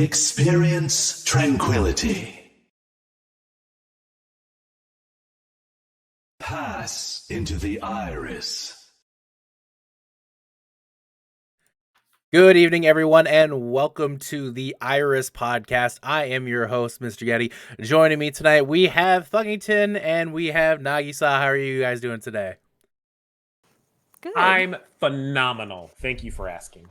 Experience tranquility. Pass into the iris. Good evening, everyone, and welcome to the Iris Podcast. I am your host, Mr. Getty. Joining me tonight, we have Thuggington and we have Nagi. How are you guys doing today? Good. I'm phenomenal. Thank you for asking.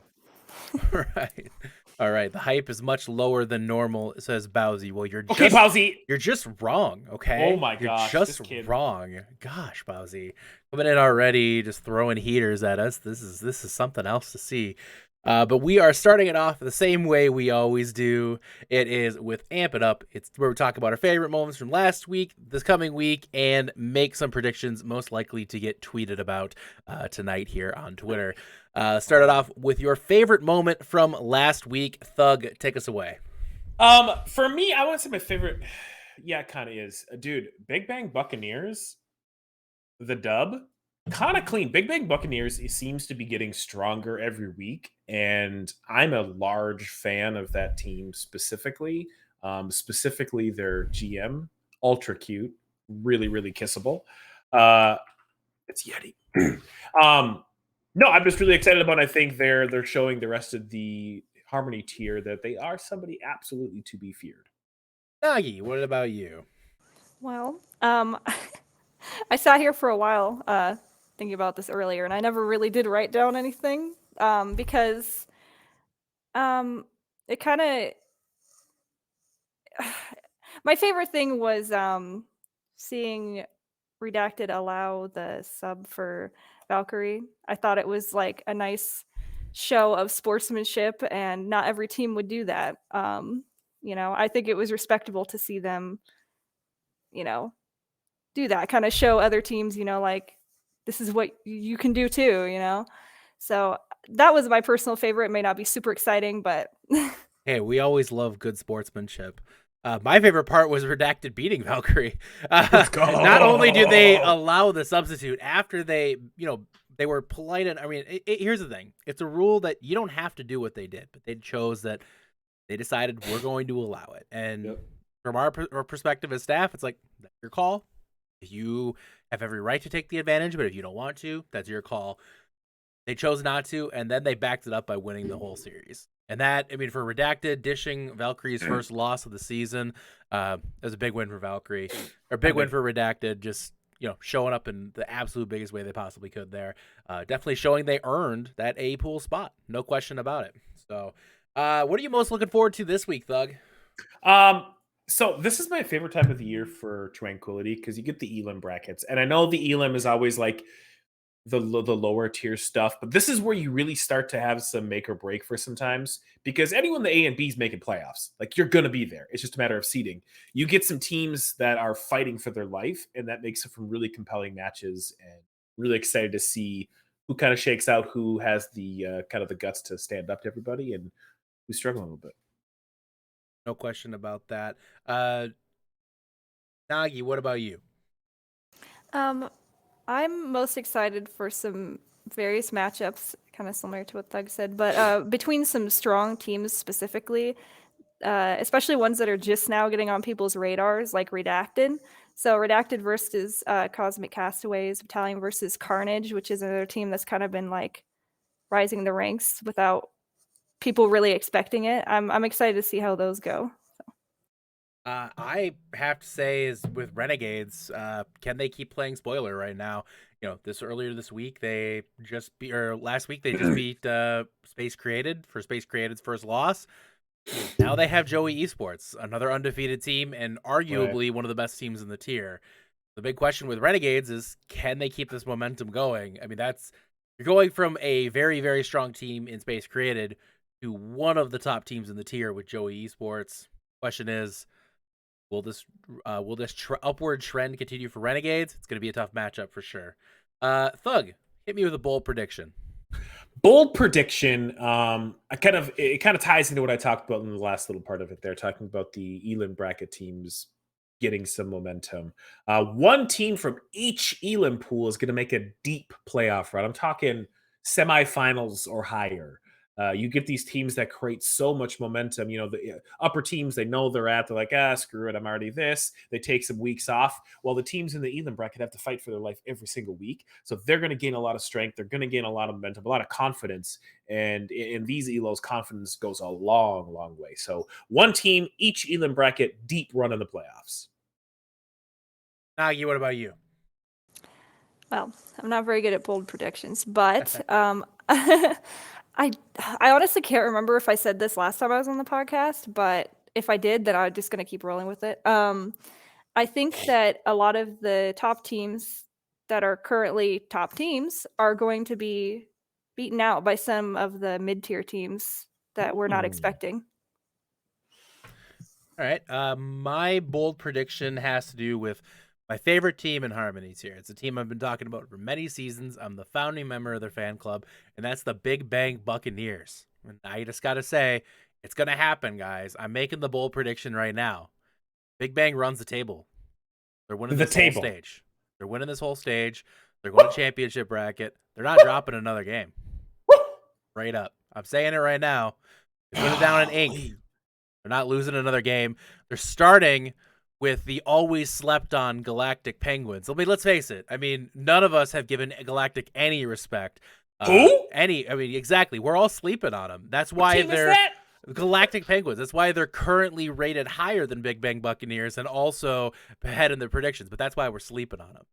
All right. The hype is much lower than normal, says Bowsy. Well, Bowsy. You're just wrong, okay? Oh my gosh, you're just wrong. Gosh, Bowsy, coming in already, just throwing heaters at us. This is something else to see. But we are starting it off the same way we always do. It is with Amp It Up. It's where we talk about our favorite moments from last week, this coming week, and make some predictions most likely to get tweeted about tonight here on Twitter. Started off with your favorite moment from last week. Thug, take us away. For me, I want to say my favorite. Yeah, it kind of is. Dude, Big Bang Buccaneers, the dub. Kind of clean. Big Bang Buccaneers seems to be getting stronger every week, and I'm a large fan of that team specifically. Specifically their GM, ultra cute, really, really kissable. It's Yeti. No, I'm just really excited about it. I think they're showing the rest of the Harmony tier that they are somebody absolutely to be feared. Nagi, what about you? Well, I sat here for a while thinking about this earlier, and I never really did write down anything because it kind of my favorite thing was seeing Redacted allow the sub for Valkyrie. I thought it was like a nice show of sportsmanship, and not every team would do that. I think it was respectable to see them, do that, kind of show other teams, like this is what you can do too. So that was my personal favorite. It may not be super exciting, but hey, we always love good sportsmanship. My favorite part was Redacted beating Valkyrie. Let's go. Not only do they allow the substitute after they were polite, and I mean, here's the thing: it's a rule that you don't have to do what they did, but they chose that. They decided we're going to allow it, and from our perspective as staff, it's like that's your call. You have every right to take the advantage, but if you don't want to, that's your call. They chose not to, and then they backed it up by winning the whole series. And that, I mean, for Redacted, dishing Valkyrie's first loss of the season, was a big win for Valkyrie, or big win for Redacted, just, showing up in the absolute biggest way they possibly could there. Definitely showing they earned that A-pool spot. No question about it. So, what are you most looking forward to this week, Thug? So this is my favorite time of the year for Tranquility because you get the Elim brackets. And I know the Elim is always like the lower tier stuff, but this is where you really start to have some make or break for sometimes because anyone the A and B is making playoffs, like you're going to be there. It's just a matter of seeding. You get some teams that are fighting for their life, and that makes it from really compelling matches, and really excited to see who kind of shakes out, who has the kind of the guts to stand up to everybody, and who's struggling a little bit. No question about that. Nagi, what about you? I'm most excited for some various matchups, kind of similar to what Thug said, but between some strong teams specifically, especially ones that are just now getting on people's radars, like Redacted. So Redacted versus Cosmic Castaways, Battalion versus Carnage, which is another team that's kind of been like rising the ranks without people really expecting it. I'm excited to see how those go. I have to say is with Renegades, can they keep playing spoiler right now? Earlier this week last week they just beat Space Created for Space Created's first loss. Now they have Joey Esports, another undefeated team and arguably one of the best teams in the tier. The big question with Renegades is, can they keep this momentum going? I mean, you're going from a very, very strong team in Space Created to one of the top teams in the tier with Joey Esports. Question is, will this upward trend continue for Renegades? It's going to be a tough matchup for sure. Thug, hit me with a bold prediction. Bold prediction. It kind of ties into what I talked about in the last little part of it there, talking about the Elim bracket teams getting some momentum. One team from each Elim pool is going to make a deep playoff run. I'm talking semifinals or higher. You get these teams that create so much momentum. You know, the upper teams, they know they're like, screw it, I'm already this. They take some weeks off. While the teams in the Elam bracket have to fight for their life every single week. So they're going to gain a lot of strength. They're going to gain a lot of momentum, a lot of confidence. And in these Elos, confidence goes a long, long way. So one team, each Elam bracket, deep run in the playoffs. Nagi, what about you? Well, I'm not very good at bold predictions, but I honestly can't remember if I said this last time I was on the podcast, but if I did, then I'm just going to keep rolling with it. I think that a lot of the top teams that are currently top teams are going to be beaten out by some of the mid-tier teams that we're not expecting. All right. My bold prediction has to do with my favorite team in Harmonies here. It's a team I've been talking about for many seasons. I'm the founding member of their fan club, and that's the Big Bang Buccaneers. And I just got to say, it's going to happen, guys. I'm making the bold prediction right now. Big Bang runs the table. They're winning this whole stage. They're winning this whole stage. They're going to championship bracket. They're not dropping another game. Right up. I'm saying it right now. They put it down in ink. They're not losing another game. They're starting with the always slept on Galactic Penguins. I mean, let's face it. I mean, none of us have given Galactic any respect. Who? Exactly. We're all sleeping on them. That's why they're Galactic Penguins. That's why they're currently rated higher than Big Bang Buccaneers and also ahead in the predictions. But that's why we're sleeping on them.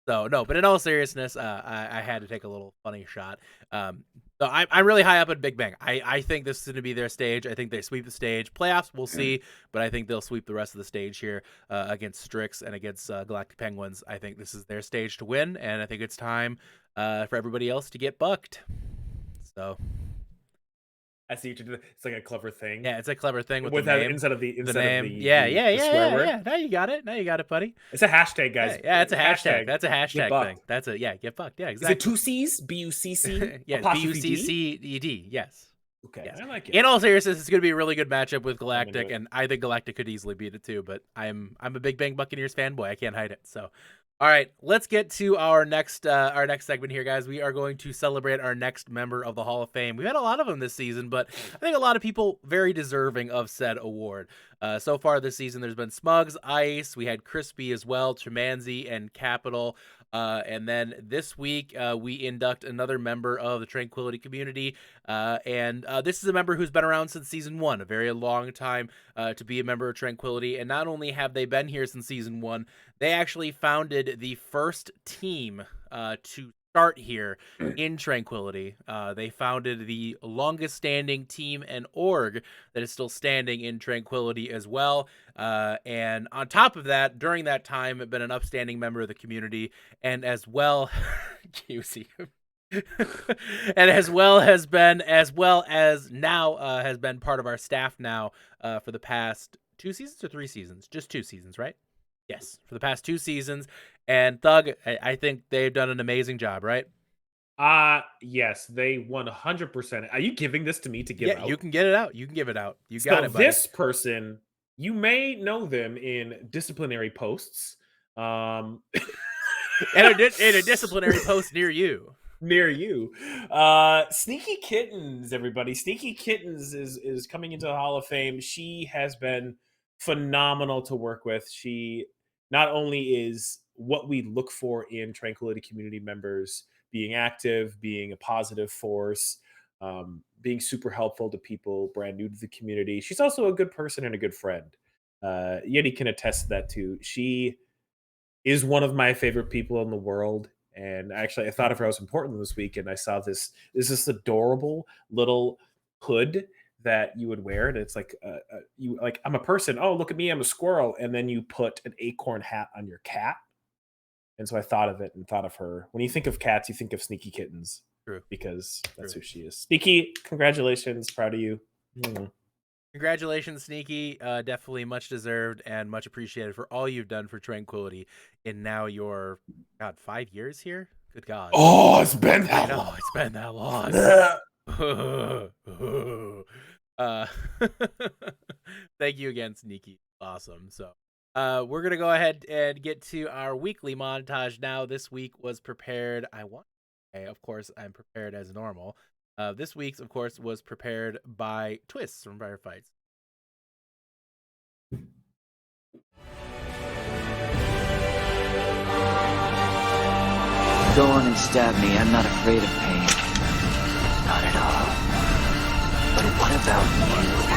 So, no, but in all seriousness, I had to take a little funny shot. So I'm really high up at Big Bang. I think this is going to be their stage. I think they sweep the stage. Playoffs, we'll see, but I think they'll sweep the rest of the stage here against Strix and against Galactic Penguins. I think this is their stage to win, and I think it's time for everybody else to get bucked. So I see what you do. It's like a clever thing. Yeah, it's a clever thing with the name. instead of the name. The swear word. Now you got it, buddy. It's a hashtag, guys. Yeah, it's a hashtag. That's a hashtag thing. That's get fucked. Yeah, exactly. Is it two C's? BUCC? Yeah, BUCCED. Yes. Okay, yes. I like it. In all seriousness, it's going to be a really good matchup with Galactic, and I think Galactic could easily beat it too. But I'm a Big Bang Buccaneers fanboy. I can't hide it. So. All right, let's get to our next segment here, guys. We are going to celebrate our next member of the Hall of Fame. We've had a lot of them this season, but I think a lot of people very deserving of said award. So far this season, there's been Smugs, Ice, we had Crispy as well, Tremanzi, and Capital. And then this week, we induct another member of the Tranquility community. And this is a member who's been around since season 1, a very long time to be a member of Tranquility. And not only have they been here since season 1, they actually founded the first team to start here in Tranquility. They founded the longest standing team and org that is still standing in Tranquility as well. And on top of that, during that time, been an upstanding member of the community, and as well, QC. And as well as now has been part of our staff now for the past 2 seasons or 3 seasons? Just 2 seasons, right? Yes, for the past 2 seasons. And Thugg, I think they've done an amazing job, right? Yes, they 100%. Are you giving this to me to give out? Yeah, you can get it out. You can give it out. You got it, buddy. This person, you may know them in disciplinary posts. And a disciplinary post near you. Sneaky Kittens, everybody. Sneaky Kittens is coming into the Hall of Fame. She has been phenomenal to work with. She not only is what we look for in Tranquility community members, being active, being a positive force, being super helpful to people brand new to the community. She's also a good person and a good friend. Yeti can attest to that too. She is one of my favorite people in the world. And actually, I thought of her as important this week, and I saw this adorable little hood that you would wear, and it's like you like, I'm a person. Oh, look at me, I'm a squirrel, and then you put an acorn hat on your cat. And so I thought of it and thought of her. When you think of cats, you think of Sneaky Kittens. True. Because that's who she is. Sneaky, congratulations, proud of you. Congratulations, Sneaky. Definitely much deserved and much appreciated for all you've done for Tranquility in now your 5 years here. Good God. Oh, it's been that long. It's been that long. Thank you again, Sneaky. Awesome. So we're gonna go ahead and get to our weekly montage now. This week was prepared. Of course, I'm prepared as normal. This week's, of course, was prepared by Twists from Firefights. Go on and stab me. I'm not afraid of pain. Not at all. But what about you?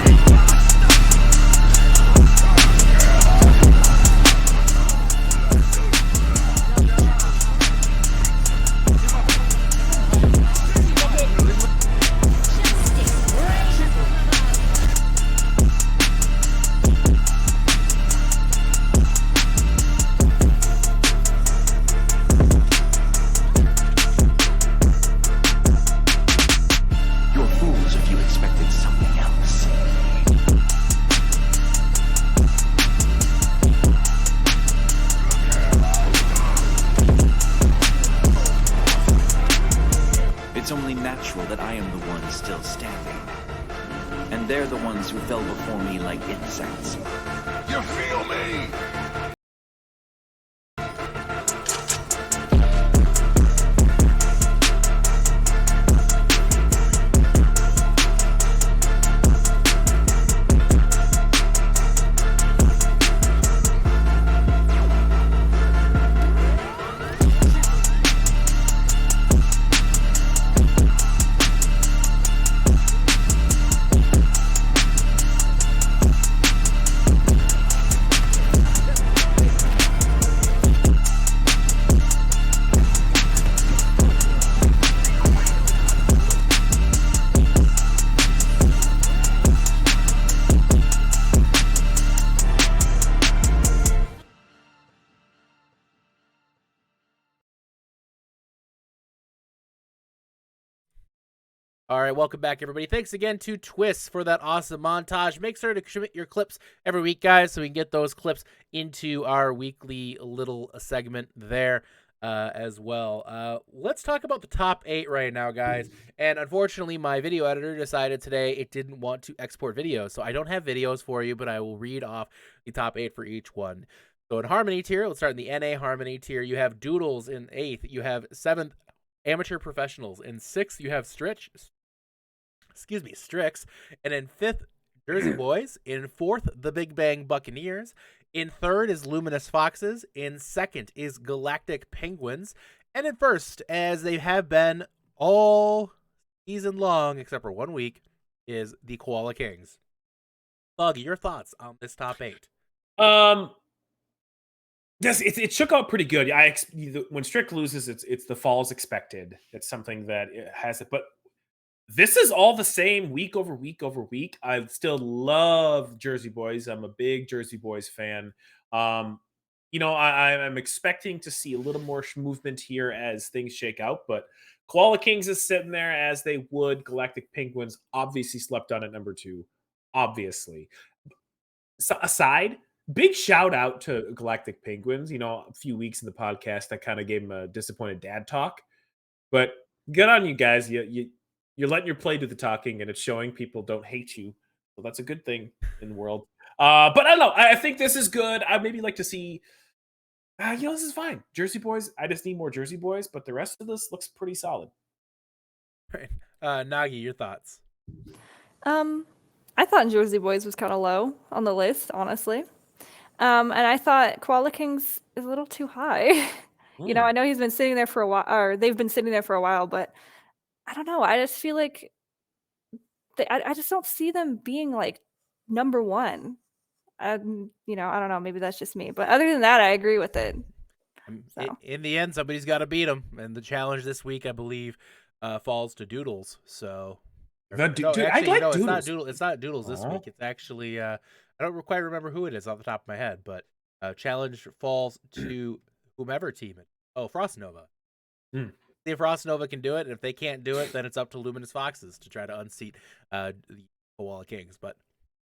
It's only natural that I am the one still standing. And they're the ones who fell before me like insects. You feel me? All right, welcome back, everybody. Thanks again to Twists for that awesome montage. Make sure to submit your clips every week, guys, so we can get those clips into our weekly little segment there as well. Let's talk about the top 8 right now, guys. And unfortunately, my video editor decided today it didn't want to export videos, so I don't have videos for you, but I will read off the top 8 for each one. So in Harmony tier, let's start in the NA Harmony tier. You have Doodles in 8th. You have 7th, Amateur Professionals. In 6th, you have Strix. And in 5th, Jersey Boys. In 4th, the Big Bang Buccaneers. In 3rd is Luminous Foxes. In 2nd is Galactic Penguins. And in 1st, as they have been all season long, except for 1 week, is the Koala Kings. Thugg, your thoughts on this top 8? Yes, it shook out pretty good. When Strick loses, it's the falls expected. It's something that it has it, but this is all the same week over week over week. I still love Jersey Boys. I'm a big Jersey Boys fan. I'm expecting to see a little more movement here as things shake out, but Koala Kings is sitting there as they would. Galactic Penguins obviously slept on at number 2. Obviously. So aside, big shout out to Galactic Penguins. A few weeks in the podcast, I kind of gave him a disappointed dad talk, but good on you guys. You're letting your play do the talking, and it's showing people don't hate you. So that's a good thing in the world. But I don't know. I think this is good. I'd maybe like to see, this is fine. Jersey Boys, I just need more Jersey Boys, but the rest of this looks pretty solid. Right. Nagi, your thoughts? I thought Jersey Boys was kind of low on the list, honestly. And I thought Koala Kings is a little too high. I know he's been sitting there for a while, or they've been sitting there for a while, but I don't know. I just feel like I just don't see them being like number 1. I don't know. Maybe that's just me, but other than that, I agree with it. So. In the end, somebody's got to beat them, and the challenge this week, I believe, falls to Doodles. So, Doodles. It's not Doodles this week. It's actually I don't quite remember who it is off the top of my head, but challenge falls to whomever team it. Oh, Frost Nova. See if Frost Nova can do it, and if they can't do it, then it's up to Luminous Foxes to try to unseat the Koala Kings. But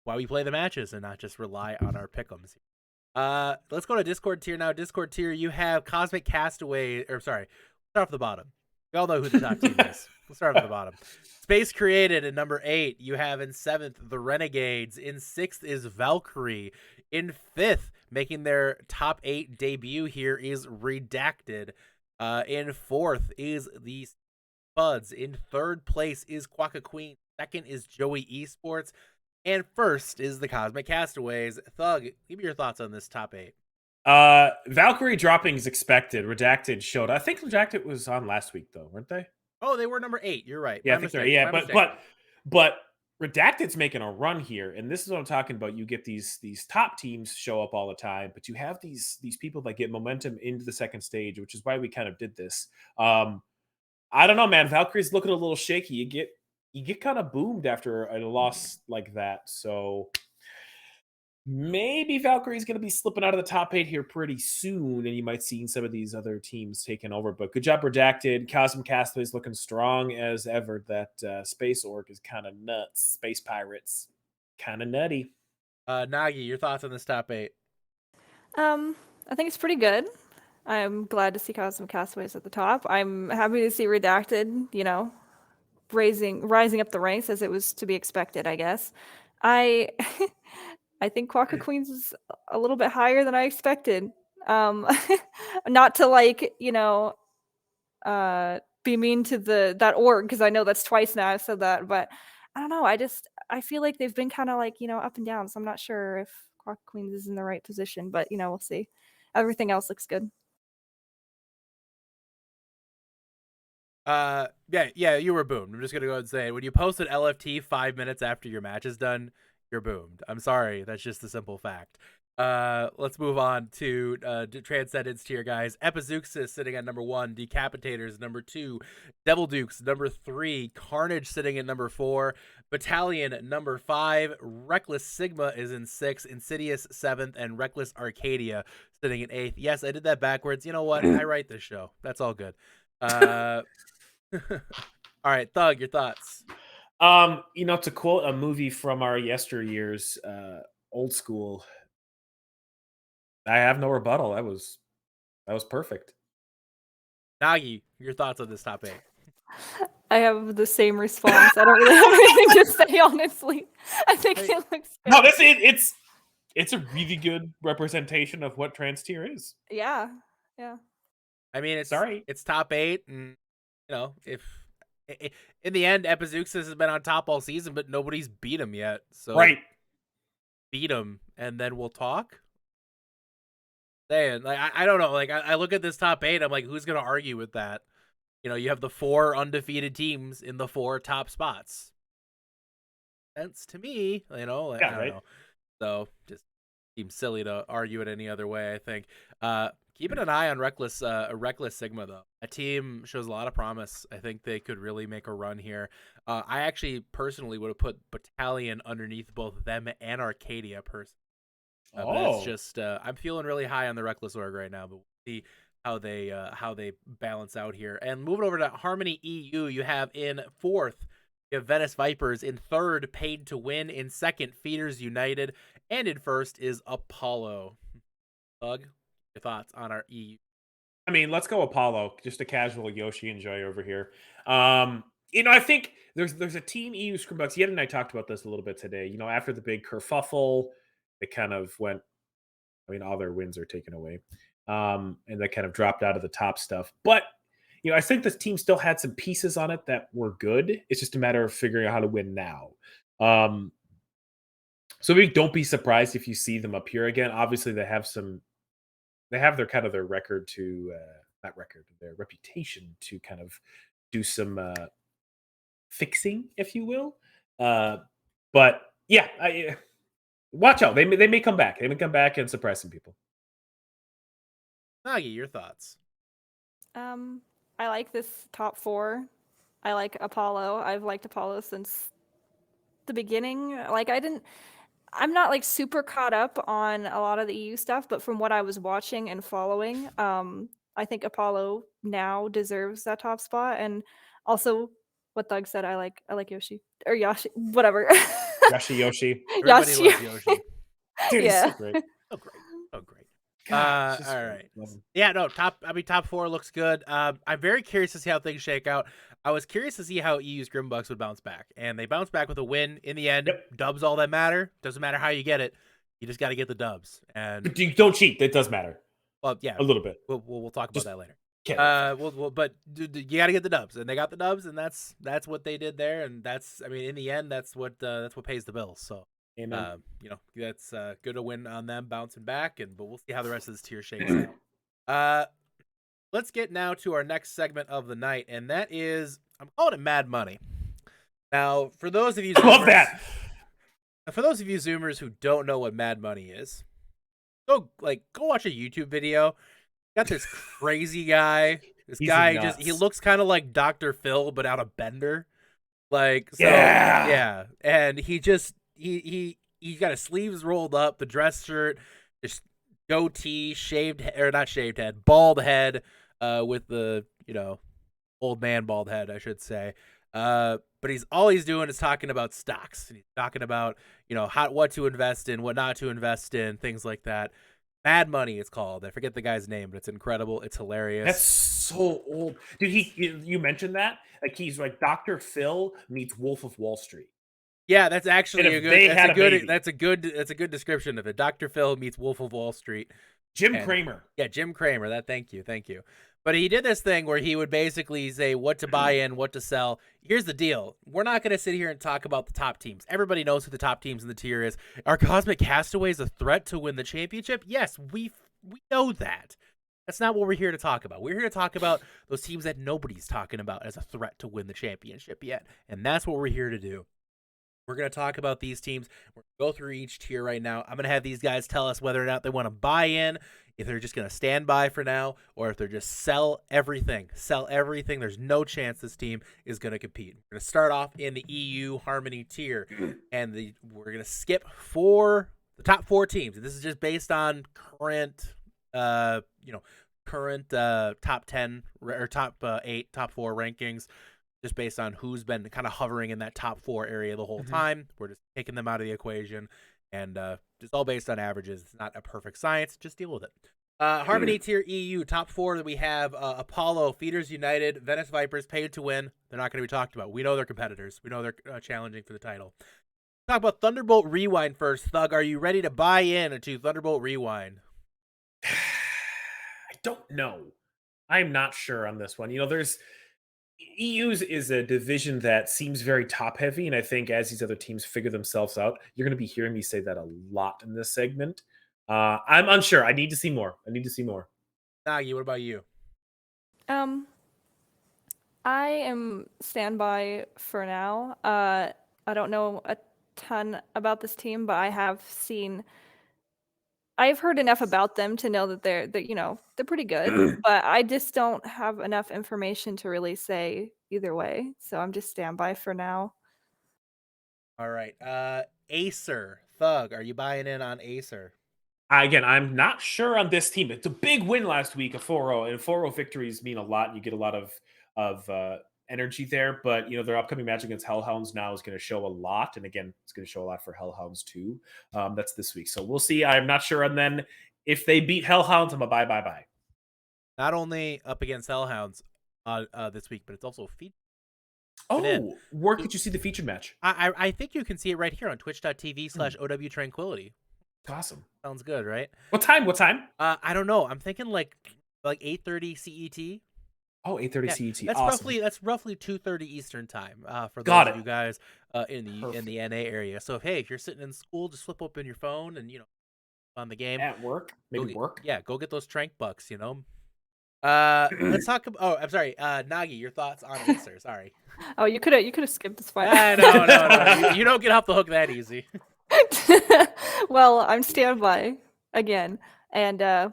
why we play the matches and not just rely on our pick'ems. Let's go to Discord tier now. Discord tier, you have Cosmic Castaway, start off the bottom. We all know who the top team is. Let's start off the bottom. Space Created in number 8. You have in 7th, the Renegades. In 6th is Valkyrie. In 5th, making their top 8 debut here is Redacted. In 4th is the Buds. In third place is Quokka Queen. Second is Joey Esports. And first is the Cosmic Castaways. Thug, give me your thoughts on this top 8. Valkyrie dropping is expected. Redacted showed. I think Redacted was on last week though, weren't they? Oh, they were number 8. You're right. Yeah, My I think they're. mistake. Yeah, My mistake. but Redacted's making a run here, and this is what I'm talking about. You get these top teams show up all the time, but you have these people that get momentum into the second stage, which is why we kind of did this. I don't know, man. Valkyrie's looking a little shaky. You get kind of boomed after a loss like that, so maybe Valkyrie's going to be slipping out of the top 8 here pretty soon, and you might see some of these other teams taking over. But good job, Redacted. Cosmic Castaways looking strong as ever. That Space Orc is kind of nuts. Space Pirates, kind of nutty. Nagi, your thoughts on this top 8? I think it's pretty good. I'm glad to see Cosmic Castaways at the top. I'm happy to see Redacted, rising up the ranks as it was to be expected, I guess. I I think Quokka Queens is a little bit higher than I expected. Not to be mean to that org, because I know that's twice now I've said that, but I don't know. I feel like they've been kind of up and down, so I'm not sure if Quokka Queens is in the right position, but we'll see. Everything else looks good. Yeah, you were boomed. I'm just gonna go and say, when you post an LFT 5 minutes after your match is done, you're boomed. I'm sorry, that's just a simple fact. Let's move on to Transcendence tier, guys. Epizeuxis sitting at number 1, Decapitators number 2, Devil Dukes number 3, Carnage sitting at number 4, Battalion number 5, Reckless Sigma is in 6, Insidious 7th, and Reckless Arcadia sitting in 8th. Yes, I did that backwards. You know what? I write this show. That's all good. All right, Thug, your thoughts. To quote a movie from our yesteryears, old school, I have no rebuttal. That was perfect. Nagi, your thoughts on this top 8? I have the same response. I don't really have anything to say, honestly. I think it looks good. No, it's a really good representation of what trans tier is. Yeah. I mean, it's top 8, and if in the end, Epizeuxis has been on top all season, but nobody's beat him yet. So right, beat him, and then we'll talk. Saying, I don't know. I look at this top 8, I'm like, who's gonna argue with that? You have the 4 undefeated teams in the 4 top spots. That's to me, I don't know. So just seems silly to argue it any other way, I think. Keeping an eye on Reckless Sigma, though. A team shows a lot of promise. I think they could really make a run here. I actually personally would have put Battalion underneath both them and Arcadia personally. But it's just I'm feeling really high on the Reckless org right now, but we'll see how they balance out here. And moving over to Harmony EU, you have in 4th, you have Venice Vipers. In 3rd, Paid to Win. In 2nd, Feeders United. And in 1st is Apollo. Thug, your thoughts on our EU? I mean, let's go Apollo. Just a casual Yoshi enjoy over here. I think there's a team EU Scrimbucks. Yet and I talked about this a little bit today. After the big kerfuffle, it kind of went. I mean, all their wins are taken away, and they kind of dropped out of the top stuff. But I think this team still had some pieces on it that were good. It's just a matter of figuring out how to win now. So don't be surprised if you see them up here again. Obviously, they have their kind of their record to their reputation to kind of do some fixing, if you will. But yeah, watch out. They may come back. They may come back and surprise some people. Nagi, your thoughts? I like this top 4. I like Apollo. I've liked Apollo since the beginning. I'm not super caught up on a lot of the EU stuff, but from what I was watching and following, I think Apollo now deserves that top spot. And also what Thug said, I like Yoshi or Yoshi, whatever. Yoshi. Everybody loves Yoshi. Dude, Yeah. he's so great. Oh great. God, it's just all great. right. Love him. Yeah, no, top 4 looks good. I'm very curious to see how things shake out. I was curious to see how EU's Grimbucks would bounce back, and they bounced back with a win in the end. Yep. Dubs all that matter. Doesn't matter how you get it. You just got to get the dubs. And But you don't cheat. That does matter. well, yeah, A little bit. we'll talk about that later. But you got to get the dubs, and they got the dubs, and that's what they did there, and I mean, in the end, that's what pays the bills. So, Amen. that's good to win on them bouncing back, but we'll see how the rest of this tier shakes out. Let's get now to our next segment of the night, and that is, I'm calling it Mad Money. Now, for those of you, love that. For those of you Zoomers who don't know what Mad Money is, go watch a YouTube video. Got this crazy guy. This He's guy nuts. he looks kind of like Dr. Phil, but out of Bender. Yeah. And he got his sleeves rolled up, the dress shirt, just goatee, not shaved head, bald head, with the old man bald head, I should say. But all he's doing is talking about stocks, and he's talking about what to invest in, what not to invest in, things like that. Mad Money, it's called. I forget the guy's name, but it's incredible. It's hilarious. That's so old, dude. You mentioned that, like, he's like Dr. Phil meets Wolf of Wall Street. Yeah, that's actually that's a good description of it. Dr. Phil meets Wolf of Wall Street. Jim Cramer. Yeah, Jim Cramer. Thank you. But he did this thing where he would basically say what to buy in, what to sell. Here's the deal. We're not going to sit here and talk about the top teams. Everybody knows who the top teams in the tier is. Are Cosmic Castaways a threat to win the championship? Yes, we know that. That's not what we're here to talk about. We're here to talk about those teams that nobody's talking about as a threat to win the championship yet. And that's what we're here to do. We're going to talk about these teams. We're going to go through each tier right now. I'm going to have these guys tell us whether or not they want to buy in, if they're just going to stand by for now, or if they're just sell everything. There's no chance this team is going to compete. We're going to start off in the EU Harmony tier, and we're going to skip the top 4 teams. This is just based on current top 10 or top 8, top 4 rankings. Just based on who's been kind of hovering in that top 4 area the whole time. We're just taking them out of the equation, and it's all based on averages. It's not a perfect science. Just deal with it. Harmony tier EU, top 4 that we have Apollo, Feeders United, Venice Vipers, Paid to Win. They're not going to be talked about. We know they're competitors. We know they're challenging for the title. Talk about Thunderbolt Rewind first. Thug, are you ready to buy in to Thunderbolt Rewind? I don't know. I'm not sure on this one. There's EU's is a division that seems very top heavy, and I think as these other teams figure themselves out, you're going to be hearing me say that a lot in this segment. I'm unsure. I need to see more. Nagi, what about you? I am standby for now. I don't know a ton about this team, but I've heard enough about them to know that they're pretty good, but I just don't have enough information to really say either way. So I'm just standby for now. All right. Acer, Thug, are you buying in on Acer? Again, I'm not sure on this team. It's a big win last week, a 4-0, and 4-0 victories mean a lot. You get a lot of energy there, but their upcoming match against Hellhounds now is going to show a lot, and again, it's going to show a lot for Hellhounds too. That's this week, so we'll see. I'm not sure, and then if they beat Hellhounds, I'm a bye. Not only up against Hellhounds this week, but it's also featured. Oh, where could you see the featured match? I think you can see it right here on twitch.tv/OW Tranquility. Awesome. Sounds good, right? What time? I don't know. I'm thinking like 8:30 CET. Oh, 8:30 CET. That's awesome. That's roughly 2:30 Eastern time for those of you guys in the NA area. So if you're sitting in school, just flip open your phone and on the game. At work, work. Yeah, go get those Trank bucks. Let's talk about. Oh, I'm sorry, Nagi. Your thoughts on Acer? Sorry. Oh, you could have skipped this part. No. You don't get off the hook that easy. Well, I'm standby again, and I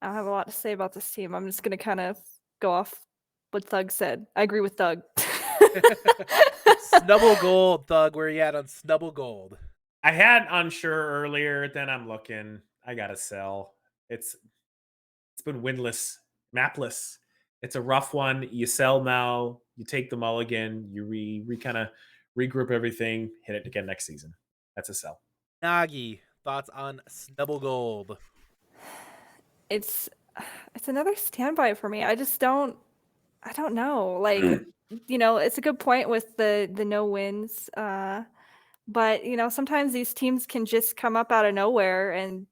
don't have a lot to say about this team. I'm just gonna kind of go off what Thug said. I agree with Thug. Snubble Gold, Thug. Where you at on Snubble Gold? I had unsure earlier. Then I'm looking. I gotta sell. It's been winless, mapless. It's a rough one. You sell now. You take the mulligan. You kind of regroup everything. Hit it again next season. That's a sell. Nagi, thoughts on Snubble Gold? It's another standby for me. I don't know. Like, it's a good point with the no wins. But sometimes these teams can just come up out of nowhere and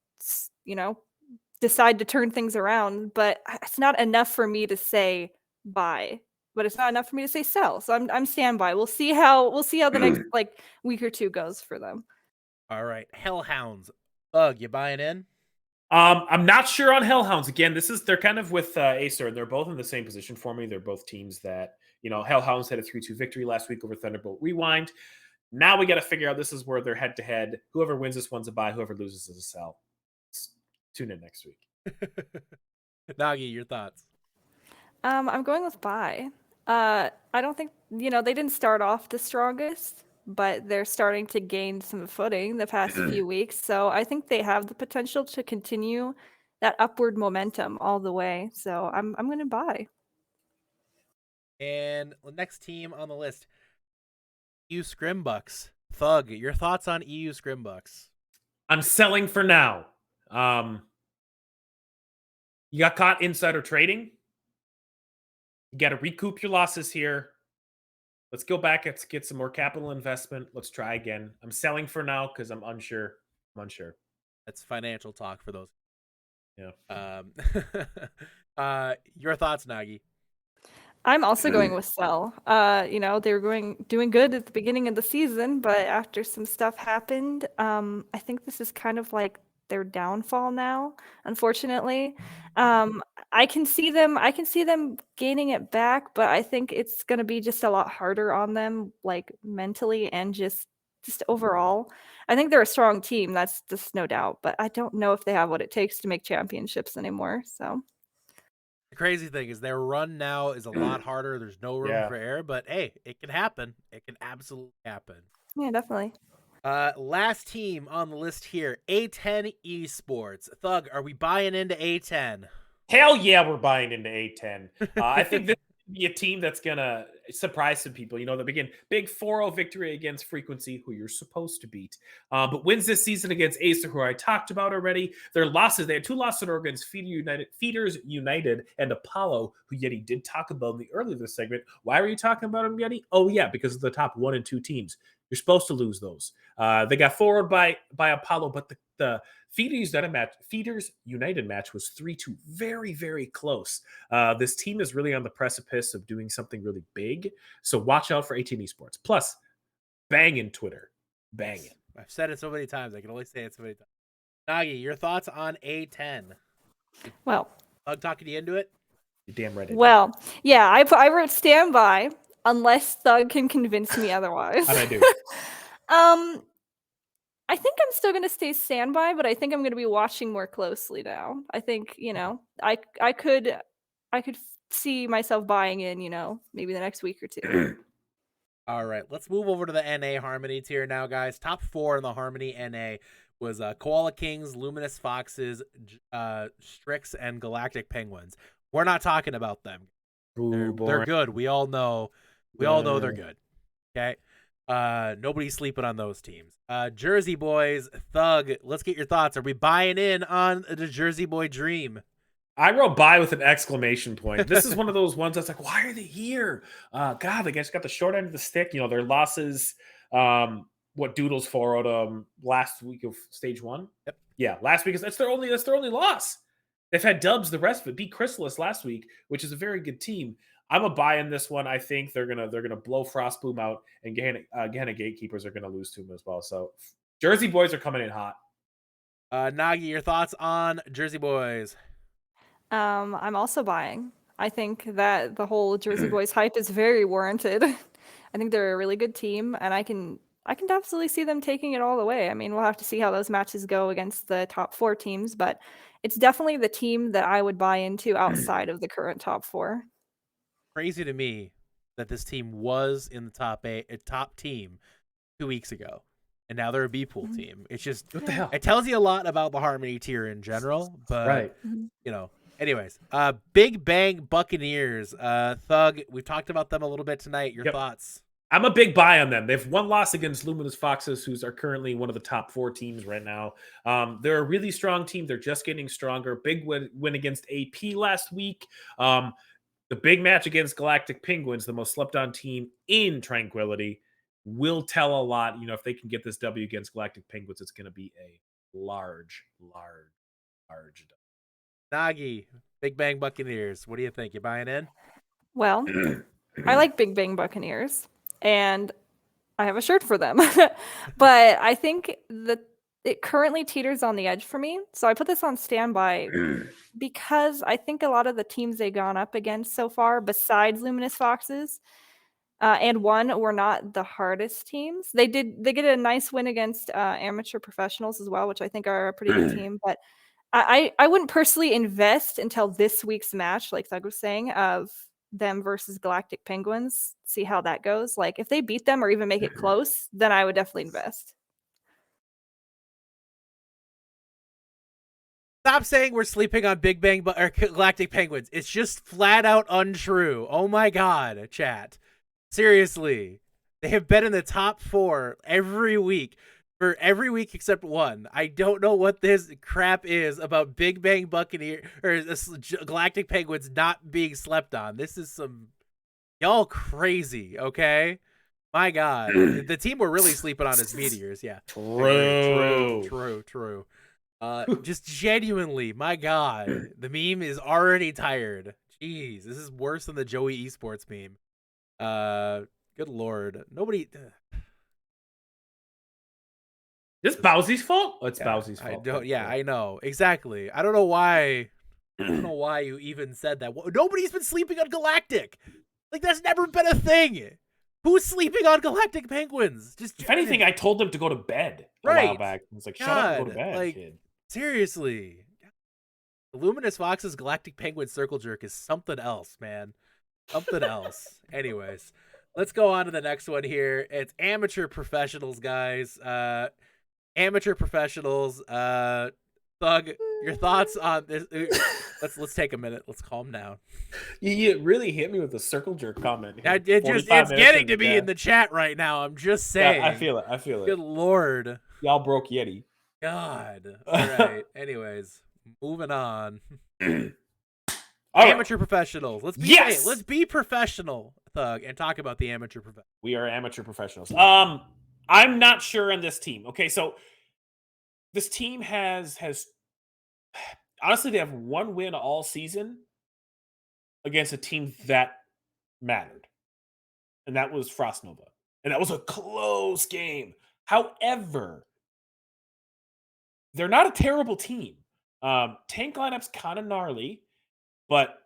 decide to turn things around. But it's not enough for me to say buy. But it's not enough for me to say sell. So I'm standby. We'll see how the next like week or two goes for them. All right, Hellhounds. Thugg, you buying in? I'm not sure on Hellhounds. Again, they're kind of with Acer, and they're both in the same position for me. They're both teams that, Hellhounds had a 3-2 victory last week over Thunderbolt Rewind. Now we got to figure out, this is where they're head to head. Whoever wins this one's a buy, whoever loses is a sell. Tune in next week. Nagi, your thoughts? I'm going with buy. I don't think they didn't start off the strongest, but they're starting to gain some footing the past few weeks. So I think they have the potential to continue that upward momentum all the way. So I'm going to buy. And the next team on the list, EU Scrimbucks. Thugg, your thoughts on EU Scrimbucks? I'm selling for now. You got caught insider trading. You got to recoup your losses here. Let's go back. Let's get some more capital investment. Let's try again. I'm selling for now because I'm unsure. That's financial talk for those. Yeah. Your thoughts, Nagi? I'm also going with sell. They were doing good at the beginning of the season, but after some stuff happened, I think this is kind of like their downfall now, unfortunately. I can see them gaining it back, but I think it's going to be just a lot harder on them, like mentally and just overall. I think they're a strong team, that's just no doubt, but I don't know if they have what it takes to make championships anymore. So The crazy thing is their run now is a lot harder. There's no room Yeah. for error, but hey, it can happen. It can absolutely happen. yeah, definitely. Last team on the list here, A10 Esports. Thugg, are we buying into A10? Hell yeah, we're buying into A10. I think this could be a team that's going to surprise some people. They begin big 4-0 victory against Frequency, who you're supposed to beat, but wins this season against Acer, who I talked about already. Their losses, they had 2 losses against Feeders United and Apollo, who Yeti did talk about in the earlier this segment. Why were you talking about them, Yeti? Oh, yeah, because of the top 1 and 2 teams. You're supposed to lose those. They got forward by Apollo, but the Feeders United match was 3-2. Very, very close. This team is really on the precipice of doing something really big. So watch out for 18 Esports. Plus, banging Twitter. Banging. I've said it so many times. I can only say it so many times. Nagi, your thoughts on A10? Well, Thugg talking you into it? You're damn right. well, yeah, I wrote standby unless Thugg can convince me otherwise. How'd I do? I think I'm still gonna stay standby, but I think I'm gonna be watching more closely now. I think I could see myself buying in, maybe the next week or two. All right, let's move over to the NA Harmony tier now, guys. Top 4 in the Harmony NA was Koala Kings, Luminous Foxes, Strix, and Galactic Penguins. We're not talking about them. They're good. We all know. They're good. Okay. Nobody's sleeping on those teams. Jersey Boys, Thugg, let's get your thoughts. Are we buying in on the Jersey Boy dream? I wrote buy with an exclamation point. This is one of those ones that's like, why are they here? God, they just got the short end of the stick. Their losses, what Doodles forward last week of stage 1. Yep. Yeah, last week that's their only loss. They've had dubs the rest of it. Beat Chrysalis last week, which is a very good team. I'm a buy in this one. I think they're gonna blow Frostbloom out, and Gehenna Gatekeepers are gonna lose to them as well. So Jersey Boys are coming in hot. Nagi, your thoughts on Jersey Boys? I'm also buying. I think that the whole Jersey Boys hype is very warranted. I think they're a really good team, and I can absolutely see them taking it all the way. I mean, we'll have to see how those matches go against the top 4 teams, but it's definitely the team that I would buy into outside of the current top 4. Crazy to me that this team was in the top team 2 weeks ago, and now they're a B pool team. It's just, What the hell? it tells you a lot about the Harmony tier in general, but Right. Anyways, Big Bang Buccaneers, Thugg, we've talked about them a little bit tonight. Your thoughts? I'm a big buy on them. They've one loss against Luminous Foxes, who are currently one of the top 4 teams right now. They're a really strong team. They're just getting stronger. Big win against AP last week. The big match against Galactic Penguins, the most slept-on team in Tranquility, will tell a lot. If they can get this W against Galactic Penguins, it's going to be a large, large, large W. Nagi, Big Bang Buccaneers. What do you think? You buying in? Well, I like Big Bang Buccaneers, and I have a shirt for them. But I think that it currently teeters on the edge for me. So I put this on standby because I think a lot of the teams they've gone up against so far, besides Luminous Foxes, and one were not the hardest teams. They get a nice win against amateur professionals as well, which I think are a pretty good team. But I wouldn't personally invest until this week's match, like Thug was saying, of them versus Galactic Penguins. See how that goes. Like if they beat them or even make it close, then I would definitely invest. Stop saying we're sleeping on Big Bang or Galactic Penguins. It's just flat out untrue. Oh my god, chat. Seriously. They have been in the top 4 every week. For every week except one. I don't know what this crap is about Big Bang Buccaneer or Galactic Penguins not being slept on. This is some y'all crazy, okay? My god. The team we're really sleeping on is Meteors, yeah. True. Just genuinely, my god. The meme is already tired. Jeez, this is worse than the Joey Esports meme. Good lord. Nobody This Bowsy's fault? Oh, it's Yeah, Bowsy's fault. I know. Exactly. I don't know why you even said that. Nobody's been sleeping on Galactic. Like, that's never been a thing. Who's sleeping on Galactic Penguins? Just If anything, I told them to go to bed a Right. while back. I was like, shut up and go to bed, like, kid. seriously. The Luminous Fox's Galactic Penguin Circle Jerk is something else, man. Something else. Anyways, let's go on to the next one here. It's amateur professionals, guys. Amateur professionals. Thug, your thoughts on this? Let's take a minute. Let's calm down. You really hit me with the circle jerk comment. Here. It's getting to be in the chat right now. I'm just saying. Yeah, I feel it. Good lord. Y'all broke Yeti. God. All right. Anyways, moving on. All right. Amateur professionals. Let's be professional, Thug, and talk about the amateur professionals. We are amateur professionals. I'm not sure on this team. Okay, so this team has honestly, they have one win all season against a team that mattered, and that was Frost Nova, and that was a close game. However, they're not a terrible team. Tank lineup's kind of gnarly, but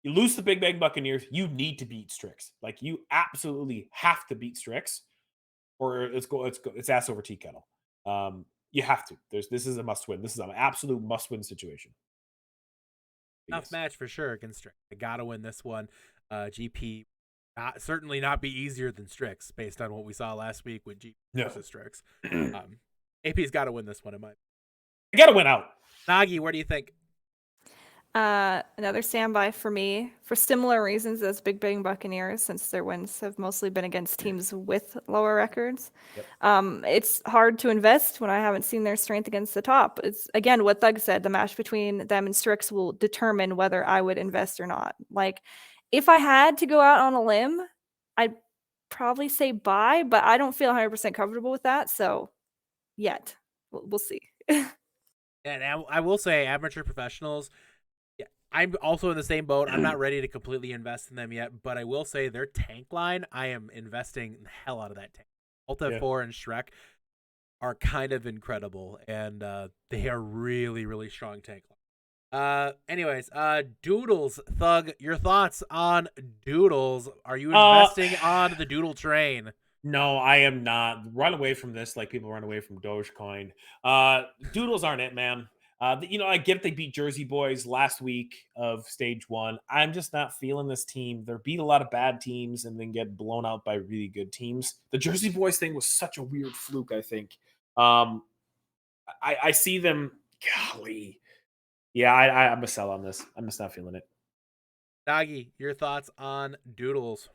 you lose the Big Bang Buccaneers, you need to beat Strix. Like, you absolutely have to beat Strix, or it's ass over tea kettle. You have to. This is a must win. This is an absolute must win situation. Tough match for sure against Strix. I gotta win this one. GP certainly not be easier than Strix based on what we saw last week with GP versus Strix. AP's got to win this one. I got to win out. Nagi, where do you think? Another standby for me for similar reasons as Big Bang Buccaneers, since their wins have mostly been against teams with lower records. Yep. It's hard to invest when I haven't seen their strength against the top. It's again what Thug said, the match between them and Strix will determine whether I would invest or not. Like, if I had to go out on a limb, I'd probably say buy, but I don't feel 100% comfortable with that. So yet we'll see. And I will say amateur professionals, I'm also in the same boat. I'm not ready to completely invest in them yet, but I will say their tank line, I am investing the hell out of that tank. Ulta 4 and Shrek are kind of incredible, and they are really, really strong tank line. Anyways, Doodles, Thug, your thoughts on Doodles? Are you investing on the Doodle train? No, I am not. Run away from this like people run away from Dogecoin. Doodles aren't it, man. I get they beat Jersey Boys last week of stage 1. I'm just not feeling this team. They beat a lot of bad teams and then get blown out by really good teams. The Jersey Boys thing was such a weird fluke, I think. I see them. Golly. Yeah, I'm a sell on this. I'm just not feeling it. Nagi, your thoughts on Doodles?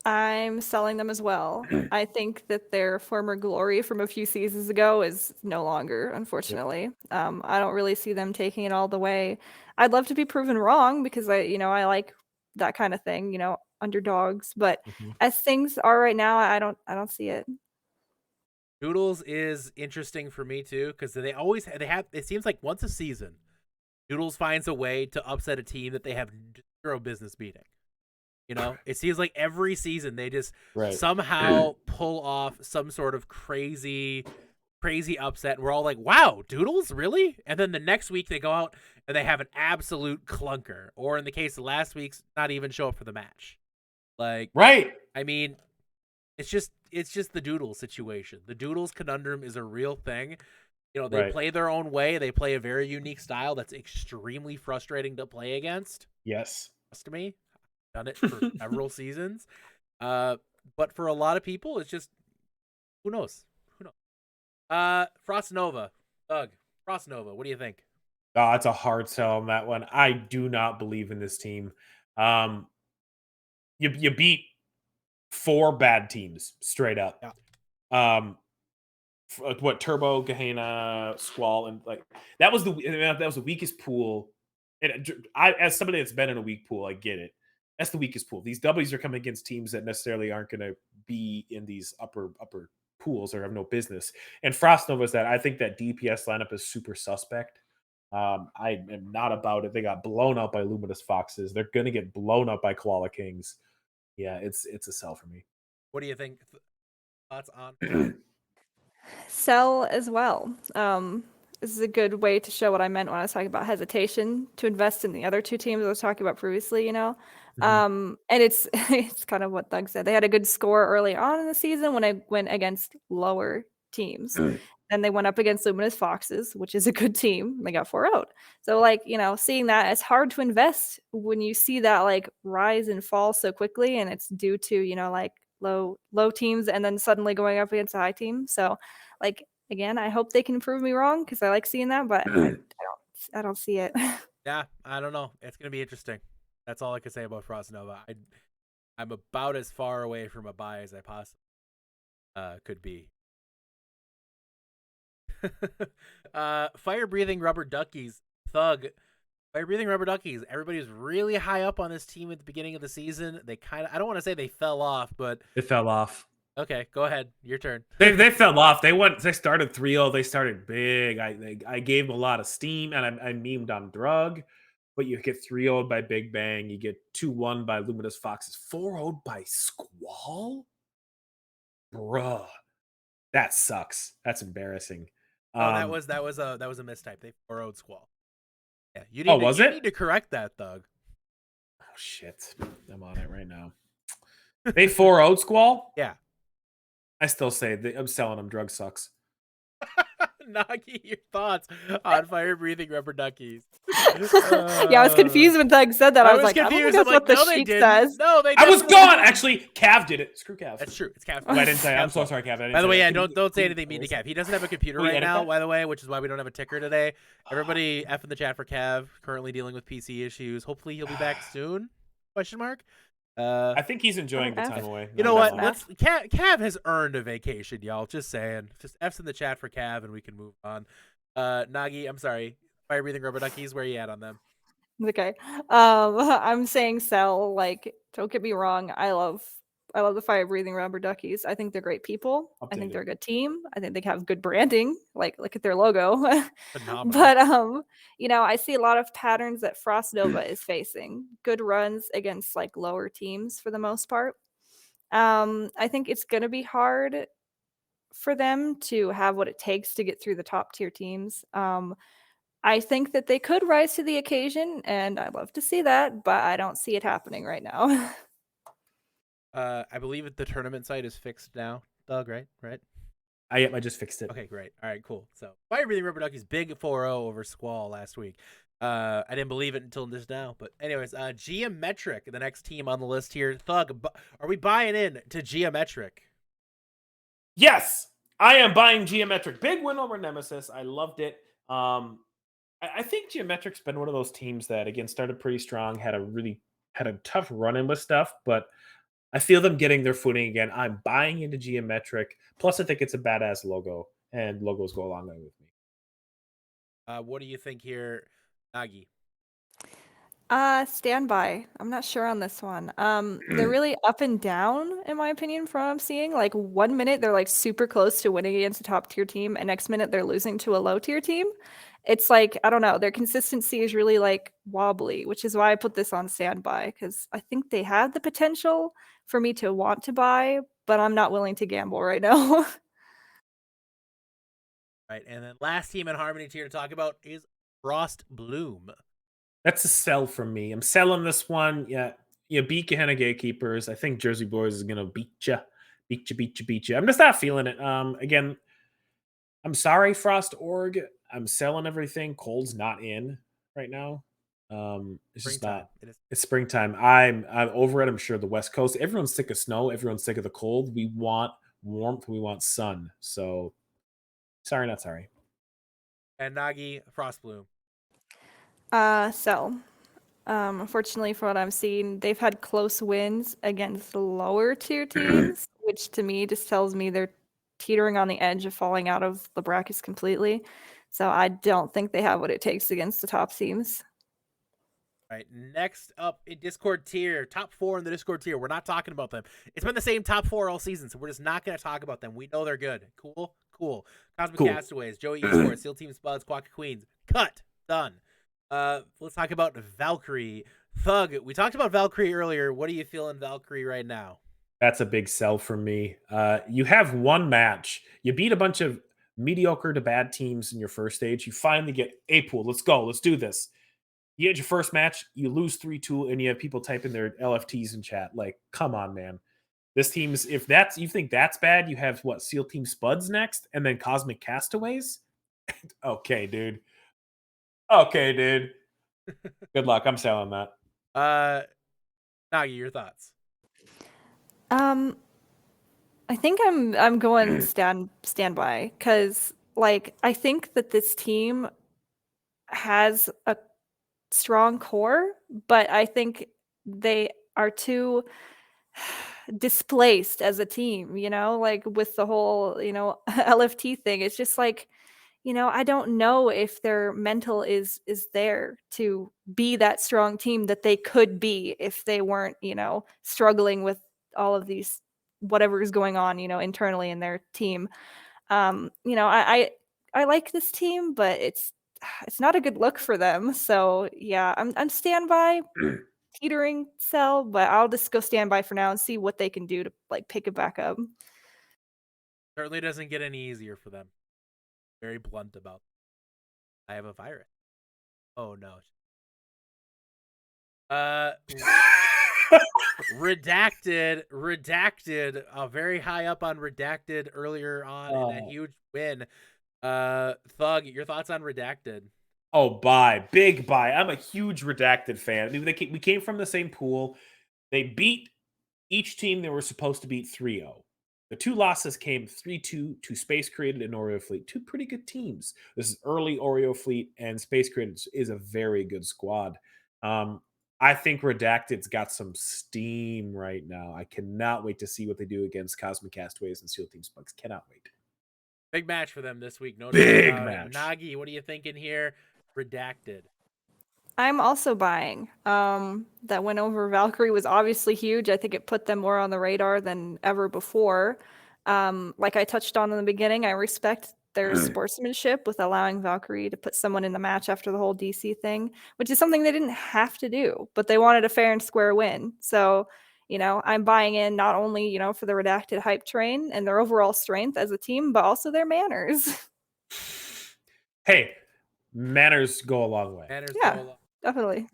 I'm selling them as well. I think that their former glory from a few seasons ago is no longer, unfortunately. I don't really see them taking it all the way. I'd love to be proven wrong because I like that kind of thing, underdogs. But as things are right now, I don't see it. Doodles is interesting for me too because they have. It seems like once a season, Doodles finds a way to upset a team that they have zero business beating. It seems like every season they just Right. somehow pull off some sort of crazy upset, and we're all like, "Wow, Doodles, really?" And then the next week they go out and they have an absolute clunker, or in the case of last week's, not even show up for the match. Like, Right. I mean, it's just the Doodles situation. The Doodles conundrum is a real thing. They Right. play their own way. They play a very unique style that's extremely frustrating to play against. Yes. Trust me, I've done it for several seasons. But for a lot of people, it's just who knows. Frost Nova, Thugg, Frost Nova. What do you think? Oh, it's a hard sell on that one. I do not believe in this team. You beat 4 bad teams straight up. Yeah. What Turbo, Gehenna, Squall, and like that was the weakest pool. And I, as somebody that's been in a weak pool, I get it. That's the weakest pool. These W's are coming against teams that necessarily aren't going to be in these upper pools or have no business. And Frost Nova's that. I think that DPS lineup is super suspect. I am not about it. They got blown out by Luminous Foxes. They're going to get blown up by Koala Kings. Yeah, it's a sell for me. What do you think? Thoughts on? Sell as well. This is a good way to show what I meant when I was talking about hesitation to invest in the other two teams I was talking about previously, And it's it's kind of what Thugg said. They had a good score early on in the season when I went against lower teams. And they went up against Luminous Foxes, which is a good team. They got 4-0. So seeing that, it's hard to invest when you see that like rise and fall so quickly, and it's due to, low teams and then suddenly going up against a high team. So again, I hope they can prove me wrong because I like seeing that, but I don't see it. Yeah, I don't know. It's gonna be interesting. That's all I can say about Frost Nova. I'm about as far away from a buy as I possibly could be. Fire breathing rubber duckies, Thugg. Fire breathing rubber duckies. Everybody was really high up on this team at the beginning of the season. They I don't want to say they fell off, but It fell off. okay, go ahead. Your turn. They fell off. They started 3-0. They started big. I gave them a lot of steam, and I memed on Drug. But you get 3-0 by Big Bang. You get 2-1 by Luminous Foxes. 4-0 by Squall? Bruh. That sucks. That's embarrassing. Oh, that was a mistype. They 4-0'd Squall. Yeah, you need to correct that, Thugg. Oh shit. I'm on it right now. They 4-0'd Squall? Yeah. I still say I'm selling them. Drug sucks. Nagi, your thoughts on fire breathing rubber duckies? Yeah, I was confused when Thugg said that. I was like, confused. I don't think that's what the sheet says. No, they I was definitely- gone. Actually, Cav did it. Screw Cav. That's true. It's Cav. I didn't say. I'm so sorry, Cav. By the way, yeah, don't say anything mean to Cav. He doesn't have a computer right now, by the way, which is why we don't have a ticker today. Everybody F in the chat for Cav, currently dealing with PC issues. Hopefully he'll be back soon? Question mark. I think he's enjoying the time away. You know what? Cav has earned a vacation, y'all. Just saying. Just F's in the chat for Cav, and we can move on. Nagi, I'm sorry. Fire breathing rubber duckies. Where are you at on them? Okay. I'm saying sell. Don't get me wrong. I love the fire breathing rubber duckies. I think they're great people. I think they're a good team. I think they have good branding. Look at their logo. Phenomenal. But I see a lot of patterns that Frost Nova is facing. Good runs against lower teams for the most part. I think it's gonna be hard for them to have what it takes to get through the top tier teams. I think that they could rise to the occasion, and I'd love to see that, but I don't see it happening right now. I believe the tournament site is fixed now, Thugg, right? Right? I just fixed it. Okay, great. All right, cool. So, Fire Breathing Rubber Duckies, big 4-0 over Squall last week. I didn't believe it until just now. But anyways, Geometric, the next team on the list here. Thugg, are we buying in to Geometric? Yes, I am buying Geometric. Big win over Nemesis. I loved it. I think Geometric's been one of those teams that, again, started pretty strong, had a tough run-in with stuff, but I feel them getting their footing again. I'm buying into Geometric. Plus, I think it's a badass logo, and logos go a long way with me. What do you think here, Nagi? Standby. I'm not sure on this one. They're really up and down, in my opinion, from what I'm seeing. Like 1 minute they're like super close to winning against a top tier team, and next minute they're losing to a low tier team. It's like, I don't know, their consistency is really like wobbly, which is why I put this on standby, because I think they have the potential for me to want to buy, but I'm not willing to gamble right now. Right, and then last team in Harmony tier to talk about is Frost Bloom. That's a sell from me. I'm selling this one. Yeah, you beat Gehenna Gatekeepers. I think Jersey Boys is gonna beat you, beat you. I'm just not feeling it. Again, I'm sorry, Frost Org. I'm selling everything. Cold's not in right now. It's just Springtime. not. It is. It's springtime. I'm over it. I'm sure the West Coast. Everyone's sick of snow. Everyone's sick of the cold. We want warmth. We want sun. So sorry, not sorry. And Nagi, Frost Bloom. Sell. Unfortunately, for what I'm seeing, they've had close wins against lower tier teams, which to me just tells me they're teetering on the edge of falling out of the brackets completely. So I don't think they have what it takes against the top teams. Right, next up in Discord tier, top 4 in the Discord tier. We're not talking about them. It's been the same top 4 all season, so we're just not going to talk about them. We know they're good. Cool. Cosmic Cool. Castaways, Joey Esports, SEAL Team Spuds, Quack Queens. Cut. Done. Let's talk about Valkyrie. Thugg, we talked about Valkyrie earlier. What are you feeling Valkyrie right now? That's a big sell for me. You have one match. You beat a bunch of mediocre to bad teams in your first stage. You finally get a pool. Let's go. Let's do this. You had your first match. You lose 3-2, and you have people typing their LFTs in chat. Like, come on, man. This team's, if that's, you think that's bad, you have what, SEAL Team Spuds next, and then Cosmic Castaways? Okay, dude. Good luck. I'm selling that. Nagi, your thoughts? I think I'm going standby, because like I think that this team has a strong core, but I think they are too displaced as a team, like with the whole, LFT thing. It's just like, I don't know if their mental is there to be that strong team that they could be if they weren't, struggling with all of these whatever is going on, internally in their team. I like this team, but it's not a good look for them. So yeah, I'm standby, teetering sell, but I'll just go standby for now and see what they can do to like pick it back up. Certainly doesn't get any easier for them. Very blunt about it. I have a virus. Oh no. Redacted, very high up on Redacted earlier on in a huge win. Thugg, your thoughts on Redacted? Oh, big buy. I'm a huge Redacted fan. I mean, we came from the same pool. They beat each team they were supposed to beat 3-0. The 2 losses came 3-2 to Space Created and Oreo Fleet. 2 pretty good teams. This is early Oreo Fleet, and Space Created is a very good squad. I think Redacted's got some steam right now. I cannot wait to see what they do against Cosmic Castaways and SEAL Team Spugs. Cannot wait. Big match for them this week. No Big doubt about it. match. Nagi, what are you thinking here? Redacted. I'm also buying. That win over Valkyrie was obviously huge. I think it put them more on the radar than ever before. Like I touched on in the beginning, I respect their sportsmanship with allowing Valkyrie to put someone in the match after the whole DC thing, which is something they didn't have to do, but they wanted a fair and square win. So, I'm buying in not only, for the Redacted hype train and their overall strength as a team, but also their manners. Hey, manners go a long way. Manners Yeah. go along. Definitely.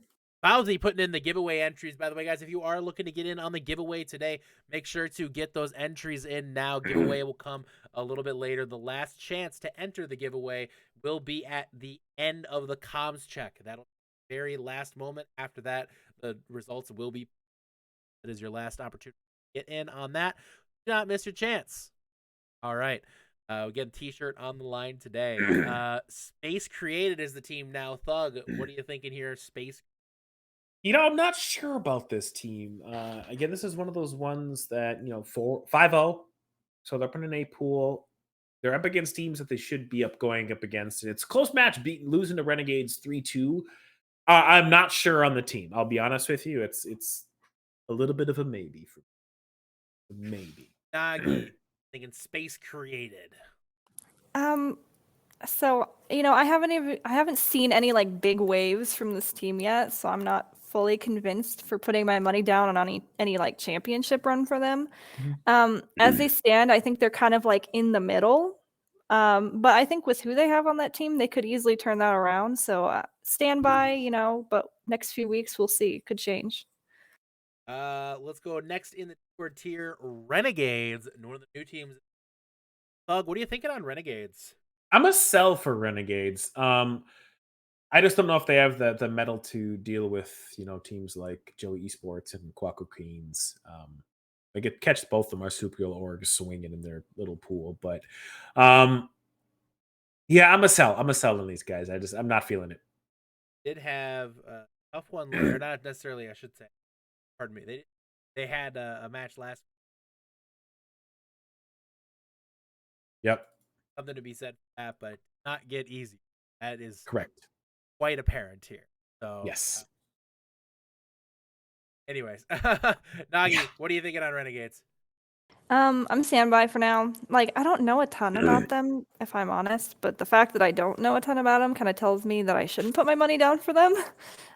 Bowsy putting in the giveaway entries. By the way, guys, if you are looking to get in on the giveaway today, make sure to get those entries in now. Giveaway will come a little bit later. The last chance to enter the giveaway will be at the end of the comms check. That'll be the very last moment. After that, the results will be. That is your last opportunity to get in on that. Do not miss your chance. All right. We get a t-shirt on the line today. Space Created is the team now. Thugg, what are you thinking here? Space. I'm not sure about this team. Again, this is one of those ones that, 5-0. So they're up in an A pool. They're up against teams that they should be going up against. And it's a close match, losing to Renegades 3-2. I'm not sure on the team. I'll be honest with you. It's a little bit of a maybe for maybe. Nagi, thinking space created. So, I haven't seen any like big waves from this team yet, so I'm not fully convinced for putting my money down on any like championship run for them. As they stand, I think they're kind of like in the middle. But I think with who they have on that team, they could easily turn that around. So stand by, but next few weeks we'll see. Could change. Let's go next in the Discord tier. Renegades, one of the new teams. Thugg, what are you thinking on Renegades? I'm a sell for Renegades. I just don't know if they have the metal to deal with teams like Joey Esports and Quaco Queens. They get catch both the marsupial orgs swinging in their little pool, but yeah, I'm a sell. I'm a sell on these guys. I'm not feeling it. Did have a tough one, or not necessarily, I should say. Pardon me. They had a match last. Yep, Something to be said for that, but not get easy. That is correct. quite apparent here. So Yes. Anyways, Nagi, what are you thinking on Renegades? I'm standby for now. Like, I don't know a ton about them, if I'm honest, but the fact that I don't know a ton about them kind of tells me that I shouldn't put my money down for them.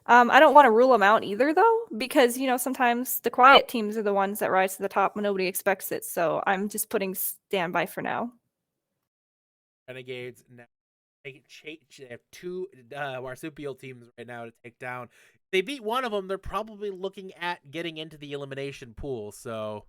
I don't want to rule them out either, though, because, sometimes the quiet teams are the ones that rise to the top when nobody expects it. So I'm just putting standby for now. Renegades now they have two marsupial teams right now to take down. If they beat one of them, they're probably looking at getting into the elimination pool. So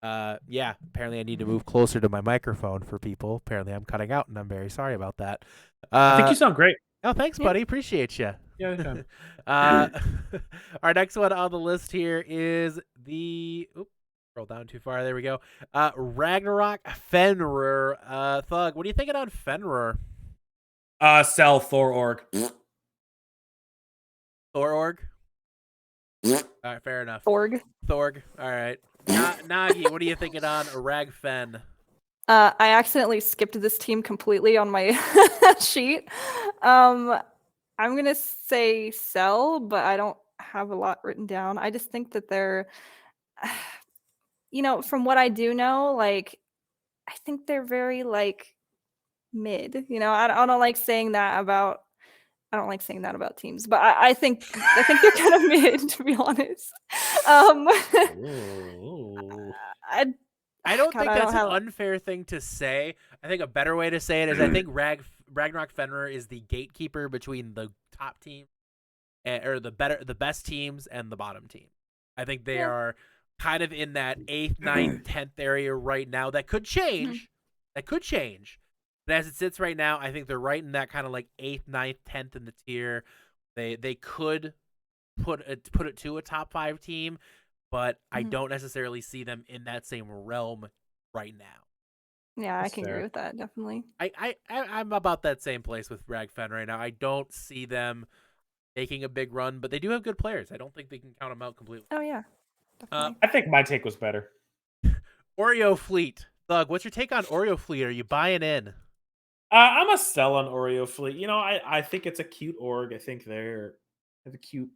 yeah, apparently I need to move closer to my microphone for people. Apparently I'm cutting out, and I'm very sorry about that. I think you sound great. Oh, thanks, buddy. Appreciate you. Yeah, anytime. Our next one on the list here is the scroll down too far. There we go. Ragnarok Fenrir. Thugg, what are you thinking on Fenrir? Sell Thor org. Thor org? All right, fair enough. Thorg. All right. Nagi, what are you thinking on Ragfen? I accidentally skipped this team completely on my sheet. I'm gonna say sell, but I don't have a lot written down. I just think that they're, from what I do know, like, I think they're very like mid. I don't like saying that about. I don't like saying that about teams, but I think they're kind of mid, to be honest. I don't think that's an unfair thing to say. I think a better way to say it is I think Ragnarok Fenrir is the gatekeeper between the top team or the best teams and the bottom team. I think they are kind of in that 8th, 9th, 10th area right now. That could change. That could change. But as it sits right now, I think they're right in that kind of like 8th, 9th, 10th in the tier. They could put it to a top 5 team, but I don't necessarily see them in that same realm right now. Yeah, I can agree with that, definitely. I'm about that same place with Ragfen right now. I don't see them making a big run, but they do have good players. I don't think they can count them out completely. Oh, yeah. Definitely. I think my take was better. Oreo Fleet. Thugg, what's your take on Oreo Fleet? Are you buying in? I'm a sell on Oreo Fleet. I think it's a cute org. I think they're a cute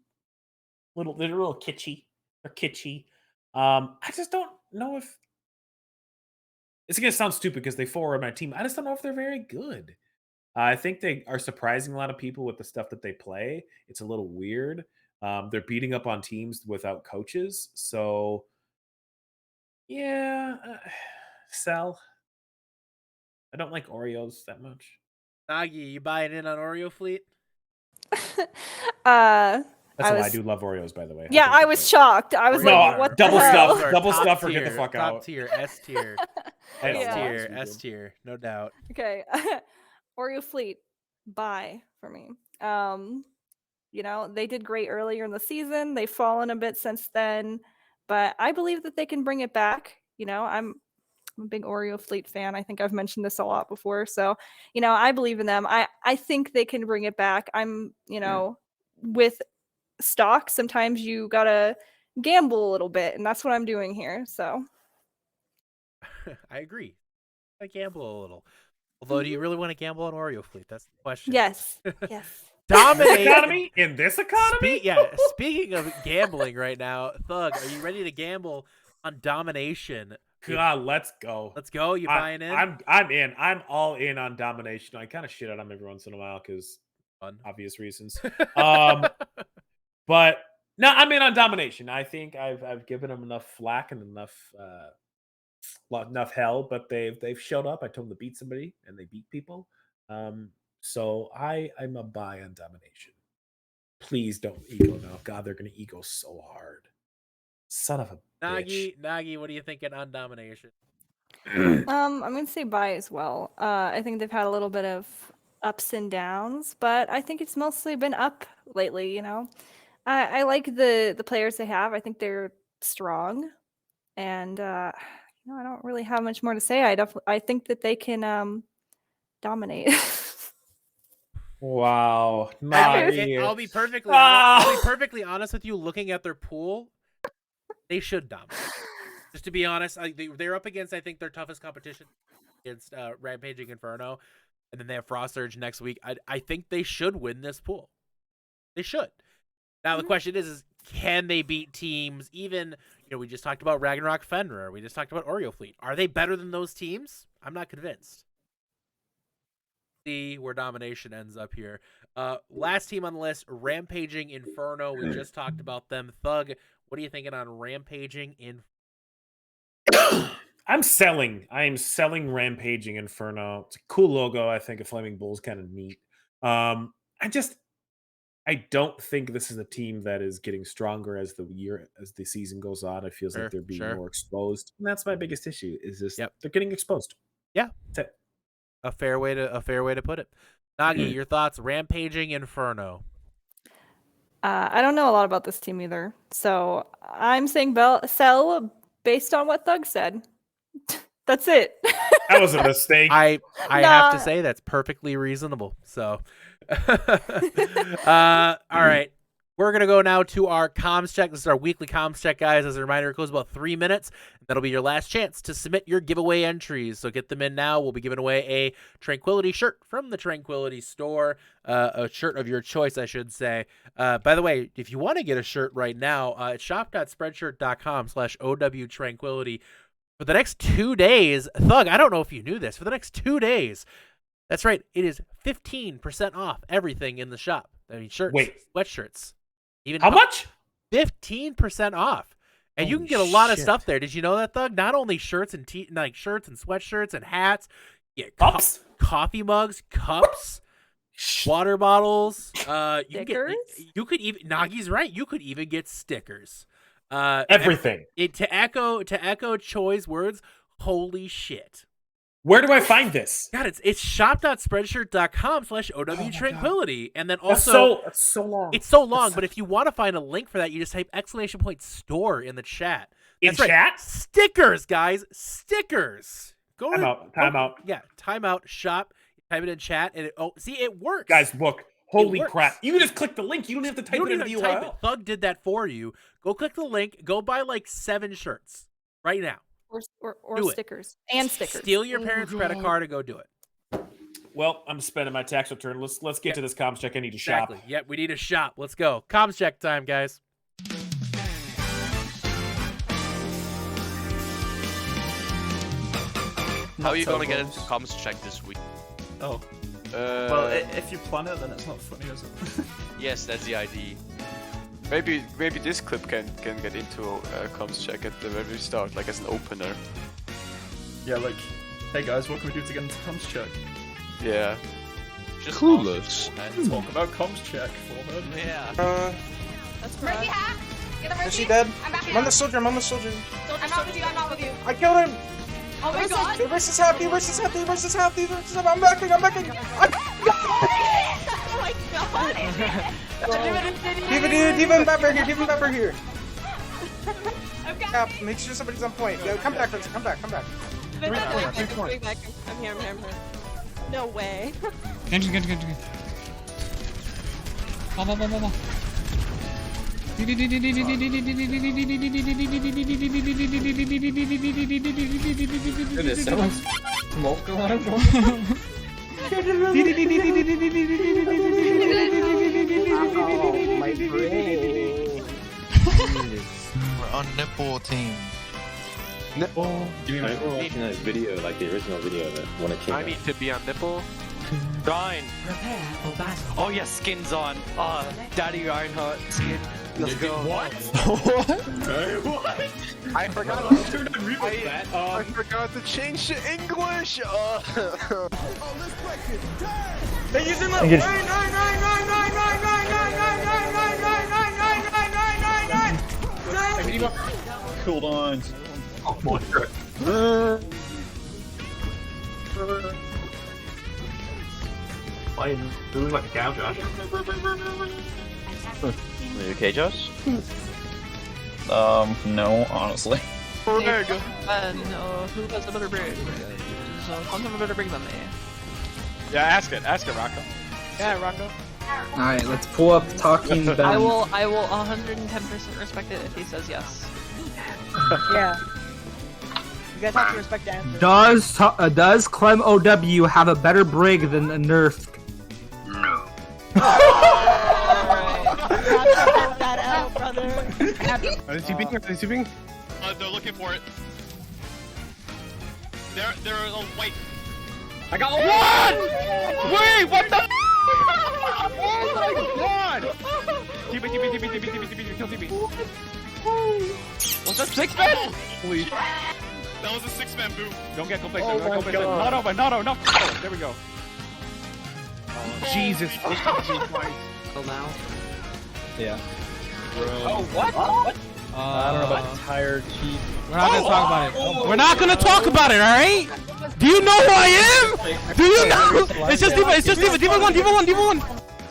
they're a little kitschy. They're kitschy. I just don't know if it's gonna sound stupid because they 4 on my team. I just don't know if they're very good. I think they are surprising a lot of people with the stuff that they play. It's a little weird. They're beating up on teams without coaches. So, yeah, sell. I don't like Oreos that much. Nagi, you buying in on Oreo Fleet? That's why I do love Oreos, by the way. Yeah, I was shocked. I was like, what double the hell? stuff, double stuff, or get the fuck out. Top tier, S tier. S tier, no doubt. Okay. Oreo Fleet, buy for me. They did great earlier in the season. They've fallen a bit since then, but I believe that they can bring it back. I'm a big Oreo Fleet fan. I think I've mentioned this a lot before. So, I believe in them. I think they can bring it back. I'm, with stock, sometimes you gotta gamble a little bit, and that's what I'm doing here. So I agree. I gamble a little. Although, do you really want to gamble on Oreo Fleet? That's the question. Yes. Yes. Dominate. Economy? In this economy? Speaking of gambling right now, Thug, are you ready to gamble on domination? God, let's go. Let's go. You buying in? I'm in. I'm all in on domination. I kind of shit on him every once in a while because obvious reasons. But no, I'm in on domination. I think I've given them enough flack and enough hell, but they've showed up. I told them to beat somebody, and they beat people. So I'm a buy on domination. Please don't ego now. God, they're gonna ego so hard. Son of a bitch. Nagi, what are you thinking on domination? I'm gonna say buy as well. I think they've had a little bit of ups and downs, but I think it's mostly been up lately. You know, I like the players they have. I think they're strong, and I don't really have much more to say. I think that they can dominate. Wow. I'll be perfectly honest with you. Looking at their pool, they should dominate. Just to be honest, they're up against, I think, their toughest competition against Rampaging Inferno, and then they have Frost Surge next week. I think they should win this pool. They should. Now the question is can they beat teams? Even we just talked about Ragnarok Fenrir. We just talked about Oreo Fleet. Are they better than those teams? I'm not convinced. See where domination ends up here. Last team on the list, Rampaging Inferno. We just talked about them. Thug, what are you thinking on Rampaging Inferno? I'm selling. I am selling Rampaging Inferno. It's a cool logo. I think a Flaming Bull's kind of neat. I don't think this is a team that is getting stronger as the season goes on. It feels like they're being more exposed. And that's my biggest issue is this they're getting exposed. Yeah. That's it. A fair way to put it. Nagi, your thoughts? Rampaging Inferno. I don't know a lot about this team either, so I'm saying sell based on what Thug said. That's it. That was a mistake. I have to say that's perfectly reasonable. So, all right. We're going to go now to our comms check. This is our weekly comms check, guys. As a reminder, it goes about 3 minutes. That'll be your last chance to submit your giveaway entries. So get them in now. We'll be giving away a Tranquility shirt from the Tranquility store. A shirt of your choice, I should say. By the way, if you want to get a shirt right now, it's shop.spreadshirt.com/OWTranquility. For the next 2 days, Thug, I don't know if you knew this. For the next 2 days, that's right, it is 15% off everything in the shop. I mean, shirts, sweatshirts. Even how much? 15% off, and you can get a lot of stuff there. Did you know that, Thug? Not only shirts and shirts and sweatshirts and hats, cups, coffee mugs, cups, water bottles. Stickers. You could even. Nagi's right. You could even get stickers. Everything. To echo Choi's words. Holy shit. Where do I find this? God, it's shop.spreadshirt.com/OWTranquility. And then also it's so long. It's so long, but if you want to find a link for that, you just type !store in the chat. That's chat? Stickers, guys. Stickers. Time out. Yeah, time out, shop. Type it in chat and it works. Guys, look. Holy crap. You can just click the link. You don't have to type it in the URL. Thug did that for you. Go click the link. Go buy like 7 shirts right now. Or stickers. And stickers. Steal your parents' credit card and go do it. Well, I'm spending my tax return. Let's get to this comms check. I need to shop. Yep, we need a shop. Let's go. Comms check time, guys. How are you going to get into comms check this week? Oh. Well, if you plan it, then it's not funny, is it? Yes, that's the idea. Maybe this clip can get into comms check at the very start, like as an opener. Yeah, like, hey guys, what can we do to get into comms check? Yeah. Just Clueless. And talk about comms check for her. Yeah. That's correct. Mercy hat. Get the Mercy. Is she dead? I'm back. I'm on the soldier. I'm not with you. I'm not with you. I killed him. Oh my god. The versus half. I'm backing. Oh my god. Demon Bapper here. Okay. Yeah, make sure somebody's on point. Yo, come back, Vincent. Come back. 3 points. I'm here. No way. Genji. Come. Goodness, someone's smoke going on. my brain. We're on nipple team. Nipple. You mean we're watching that video, like the original video that when it came out? I need to be on nipple. Ryan. Oh yeah, skin's on. Daddy Reinhardt skin. Let's go. What? What? I forgot. I forgot to change to English. They're using the 9. Cooled on. Oh my god. Why doing like a cow, Josh? Are you okay, Josh? No, honestly. Who has a better brain? Someone have a better brain than me. Yeah, ask it, Rocco. Yeah, Rocco. Alright, let's pull up Talking Ben. I will 110% respect it if he says yes. Yeah. You guys have to respect the answer. Does Clem OW have a better brig than a Nerf? No. that out, brother. Are they TPing? Are they TPing? They're looking for it. They're white. I got one! Wait, what the? Oh my god! TP, kill TP. Was that 6-man? Holy. That was a 6-man boom. Don't get complacent, don't get complacent. Not over. There we go. Jesus. Till now. Yeah. Oh, what? I don't know about tired cheap. We're not gonna talk about it. We're not gonna talk about it, alright? Do you know who I am? Do you know? It's just D.Va 1.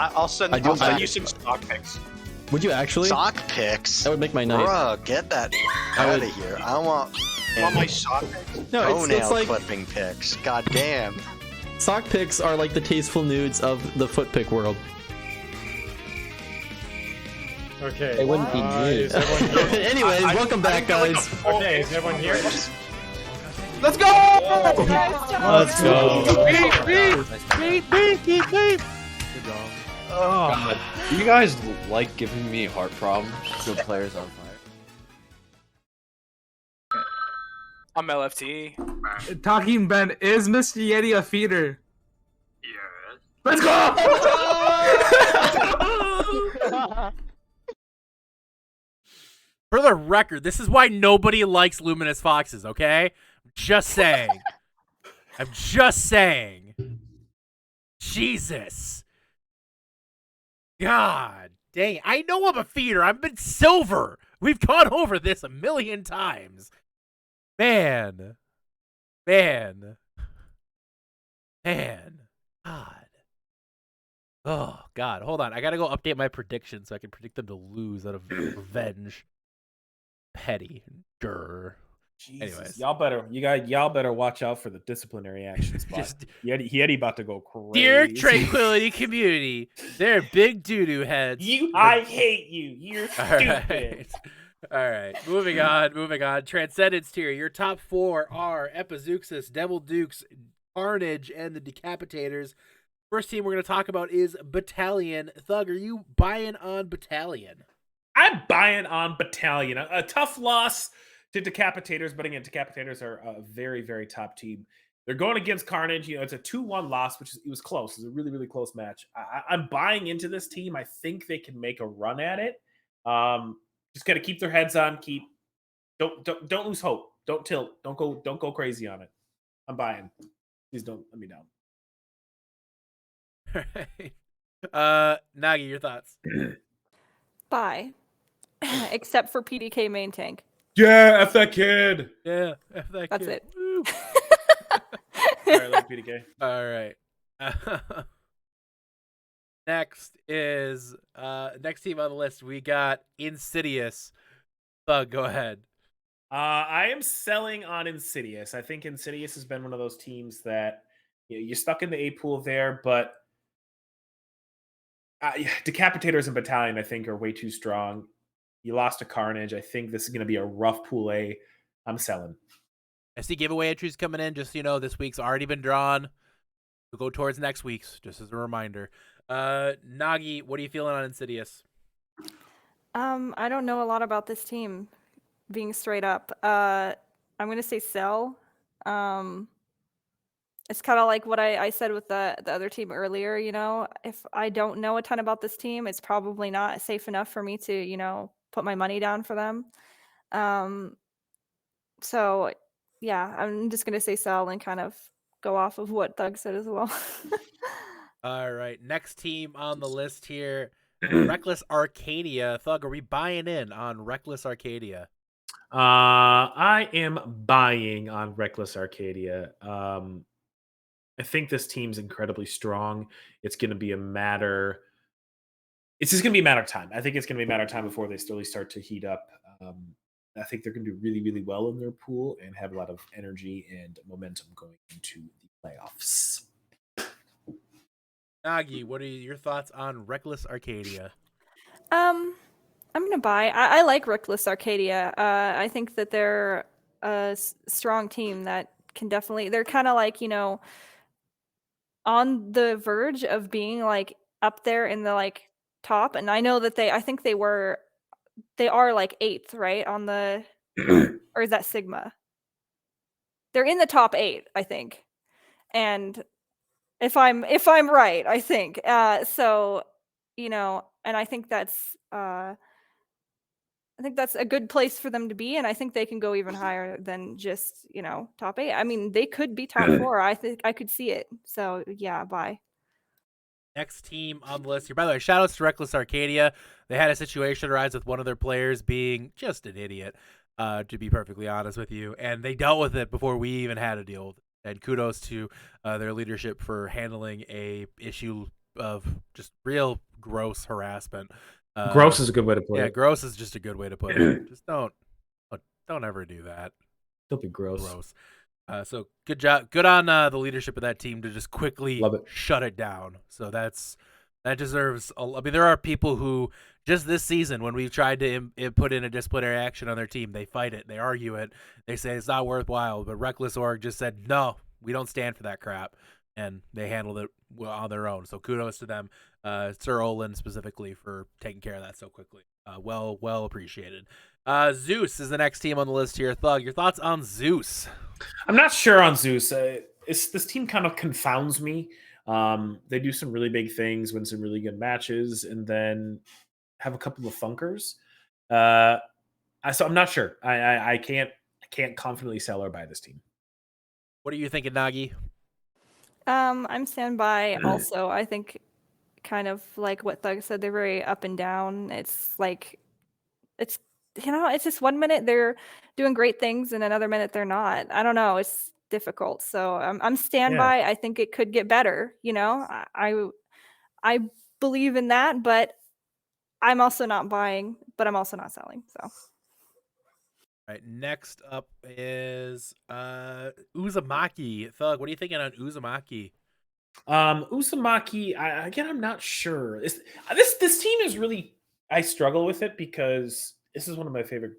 I'll send you some stock pics. Would you actually? Sock picks. That would make my night. Bruh, get that out of here. I want my sock pics? No, it's like clipping picks. God damn. sock pics are like the tasteful nudes of the foot pick world. Okay. They wouldn't be nudes. Anyways, welcome back, guys. Okay, is everyone here? Let's go! Let's go. Beep. Good job. God. You guys like giving me heart problems? Good players on fire. I'm LFT. Talking Ben, is Mr. Yeti a feeder? Yes. Let's go! For the record, this is why nobody likes luminous foxes, okay? Just saying. I'm just saying. Jesus. God dang it. I know I'm a feeder. I've been silver. We've gone over this a million times. Man. God. Oh, God. Hold on. I got to go update my prediction so I can predict them to lose out of revenge. Petty. Durr. Jesus. Anyways. Y'all better watch out for the disciplinary action spot. Yeti about to go crazy. Dear Tranquility community, they're big doo-doo heads. I hate you. You're stupid. All right. Moving on. Transcendence tier. Your top 4 are Epizeuxis, Devil Dukes, Carnage, and the Decapitators. First team we're going to talk about is Battalion. Thugg, are you buying on Battalion? I'm buying on Battalion. A tough loss to Decapitators, but again, Decapitators are a very, very top team. They're going against Carnage. It's a 2-1 loss, which it was close. It was a really, really close match. I'm buying into this team. I think they can make a run at it. Just got to keep their heads on. Don't lose hope. Don't tilt. Don't go crazy on it. I'm buying. Please don't let me down. All right. Nagi, your thoughts? Bye. Except for PDK main tank. Yeah, F that kid. Yeah, F that That's kid. it. Woo. All right, like PDK. All right. Next is next team on the list. We got Insidious. Thugg, go ahead. I am selling on Insidious. I think Insidious has been one of those teams that you're stuck in the A pool there, but Decapitators and Battalion, I think, are way too strong. You lost to Carnage. I think this is going to be a rough pool A. I'm selling. I see giveaway entries coming in. Just so you know, this week's already been drawn. We'll go towards next week's, just as a reminder. Nagi, what are you feeling on Insidious? I don't know a lot about this team, being straight up. I'm gonna say sell. It's kind of like what I said with the other team earlier. If I don't know a ton about this team, it's probably not safe enough for me to put my money down for them. So yeah, I'm just gonna say sell and kind of go off of what Thugg said as well. All right, next team on the list here, Reckless Arcadia. Thugg, are we buying in on Reckless Arcadia? I am buying on Reckless Arcadia. I think this team's incredibly strong. It's going to be a matter. It's just going to be a matter of time. I think it's going to be a matter of time before they slowly start to heat up. I think they're going to do really, really well in their pool and have a lot of energy and momentum going into the playoffs. Nagi, what are your thoughts on Reckless Arcadia? I'm gonna buy. I like Reckless Arcadia. I think that they're a strong team that can definitely. They're kind of like on the verge of being like up there in the like top, and I know that I think they are like 8th, right, on the or is that Sigma? They're in the top 8, I think. And if I'm right, I think. So, and I think that's a good place for them to be, and I think they can go even higher than just, top 8. I mean, they could be top 4. I think I could see it. So, yeah, bye. Next team on the list here. By the way, shout outs to Reckless Arcadia. They had a situation arise with one of their players being just an idiot, to be perfectly honest with you. And they dealt with it before we even had to deal with it. And kudos to their leadership for handling a issue of just real gross harassment. Gross is a good way to put it. Yeah, gross is just a good way to put it. Just don't ever do that. Don't be gross. Gross. So good job, good on the leadership of that team to just quickly shut it down. So that deserves. I mean, there are people who just this season, when we've tried to put in a disciplinary action on their team, they fight it, they argue it, they say it's not worthwhile. But Reckless Org just said no, we don't stand for that crap, and they handled it on their own. So kudos to them, Sir Olin specifically for taking care of that so quickly. Well appreciated. Zeus is the next team on the list here. Thugg, your thoughts on Zeus? I'm not sure on Zeus. This team kind of confounds me. They do some really big things, win some really good matches, and then have a couple of funkers. So I'm not sure. I can't confidently sell or buy this team. What are you thinking, Nagi? I'm standby also. I think kind of like what Thugg said, they're very up and down. It's like it's just 1 minute they're doing great things and another minute they're not. I don't know. It's difficult. So I'm standby. I think it could get better. I believe in that, but I'm also not buying, but I'm also not selling. So. All right. Next up is Uzumaki. Thugg, what are you thinking on Uzumaki? Uzumaki, again, I'm not sure. This team is really. I struggle with it because this is one of my favorite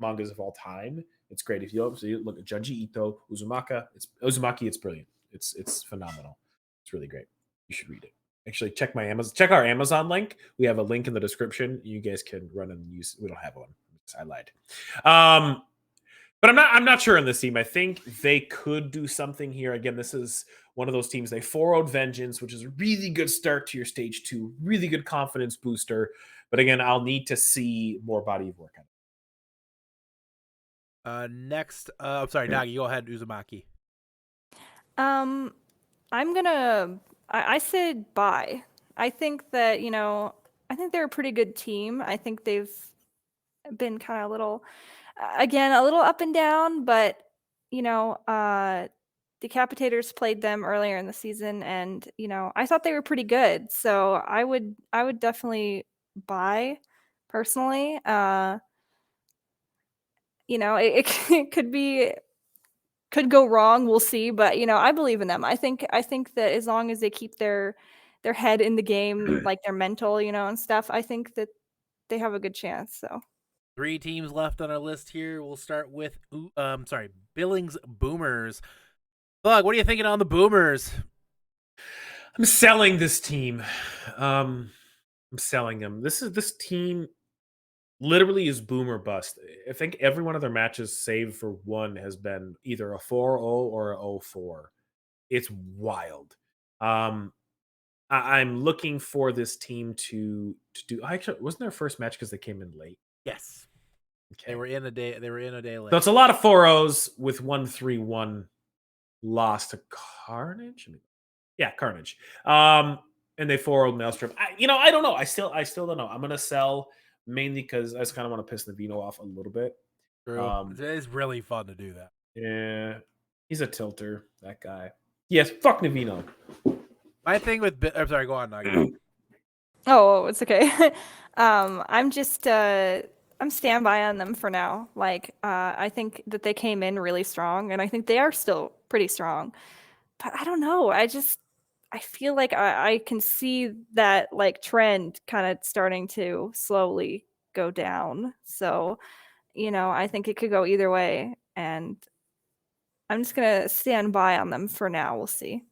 mangas of all time. It's great. If you look at Junji Ito, Uzumaki, it's brilliant. It's phenomenal. It's really great. You should read it. Actually, check our Amazon link. We have a link in the description. You guys can run and use. We don't have one. I lied. But I'm not sure on this team. I think they could do something here. Again, this is one of those teams. They 4-0'd Vengeance, which is a really good start to your stage 2. Really good confidence booster. But again, I'll need to see more body of work on it. Next, I'm sorry, Nagi, go ahead, Uzumaki. I said bye. I think that, I think they're a pretty good team. I think they've been kind of a little up and down, but, Decapitators played them earlier in the season, and, I thought they were pretty good. So I would definitely buy personally. It could go wrong. We'll see, but I believe in them. I think that as long as they keep their head in the game, like their mental, and stuff, I think that they have a good chance. So 3 teams left on our list here. We'll start with Billings Boomers. Thugg, what are you thinking on the Boomers? I'm selling this team. I'm selling them. This team literally is boom or bust. I think every one of their matches, save for one, has been either a 4-0 or a 0-4. It's wild. I'm looking for this team to do. Actually, wasn't their first match because they came in late? Yes. Okay. They were in a day late. So it's a lot of 4-0s with 1-3-1 loss to Carnage. Yeah, Carnage. And they 4-0'd Maelstrom. I don't know. I still don't know. I'm gonna sell mainly because I just kind of want to piss Navino off a little bit. True. It's really fun to do that. Yeah, he's a tilter. That guy. Yes, fuck Navino. My thing with I'm sorry. Go on, Nagi. Oh, it's okay. I'm just I'm standby on them for now. Like, I think that they came in really strong, and I think they are still pretty strong. But I don't know. I feel like I can see that like trend kind of starting to slowly go down. So, I think it could go either way, and I'm just gonna stand by on them for now. We'll see.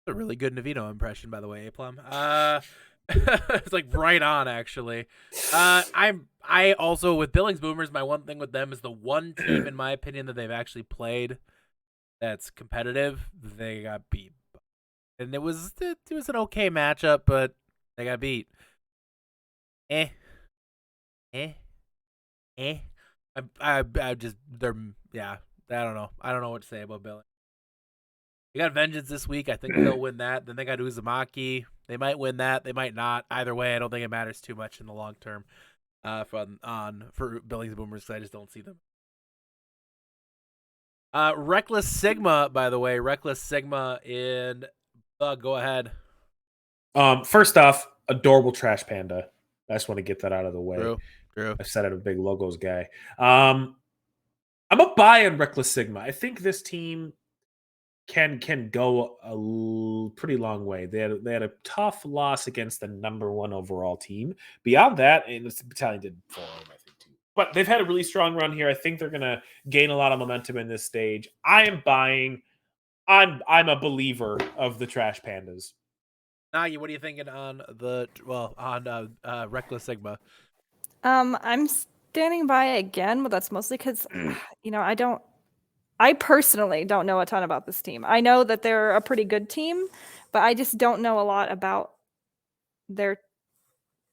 A really good Navino impression, by the way, Plum. It's like right on, actually. I also with Billings Boomers. My one thing with them is the one team, in my opinion, that they've actually played that's competitive. They got beat, and it was an okay matchup, but they got beat. I just I don't know. I don't know what to say about Billings. They got Vengeance this week. I think they'll win that. Then they got Uzumaki. They might win that. They might not. Either way, I don't think it matters too much in the long term for Billings Boomers because I just don't see them. Reckless Sigma, by the way. Reckless Sigma in Thugg. Go ahead. First off, adorable Trash Panda. I just want to get that out of the way. True. I said I'm a big logos guy. I'm a buy on Reckless Sigma. I think this team can go a pretty long way. They had a tough loss against the #1 overall team. Beyond that, and the battalion did for them, I think, too. But they've had a really strong run here. I think they're gonna gain a lot of momentum in this stage. I am buying. I'm a believer of the Trash Pandas. Nagi, what are you thinking on Reckless Sigma? I'm standing by again, but that's mostly because I personally don't know a ton about this team. I know that they're a pretty good team, but I just don't know a lot about their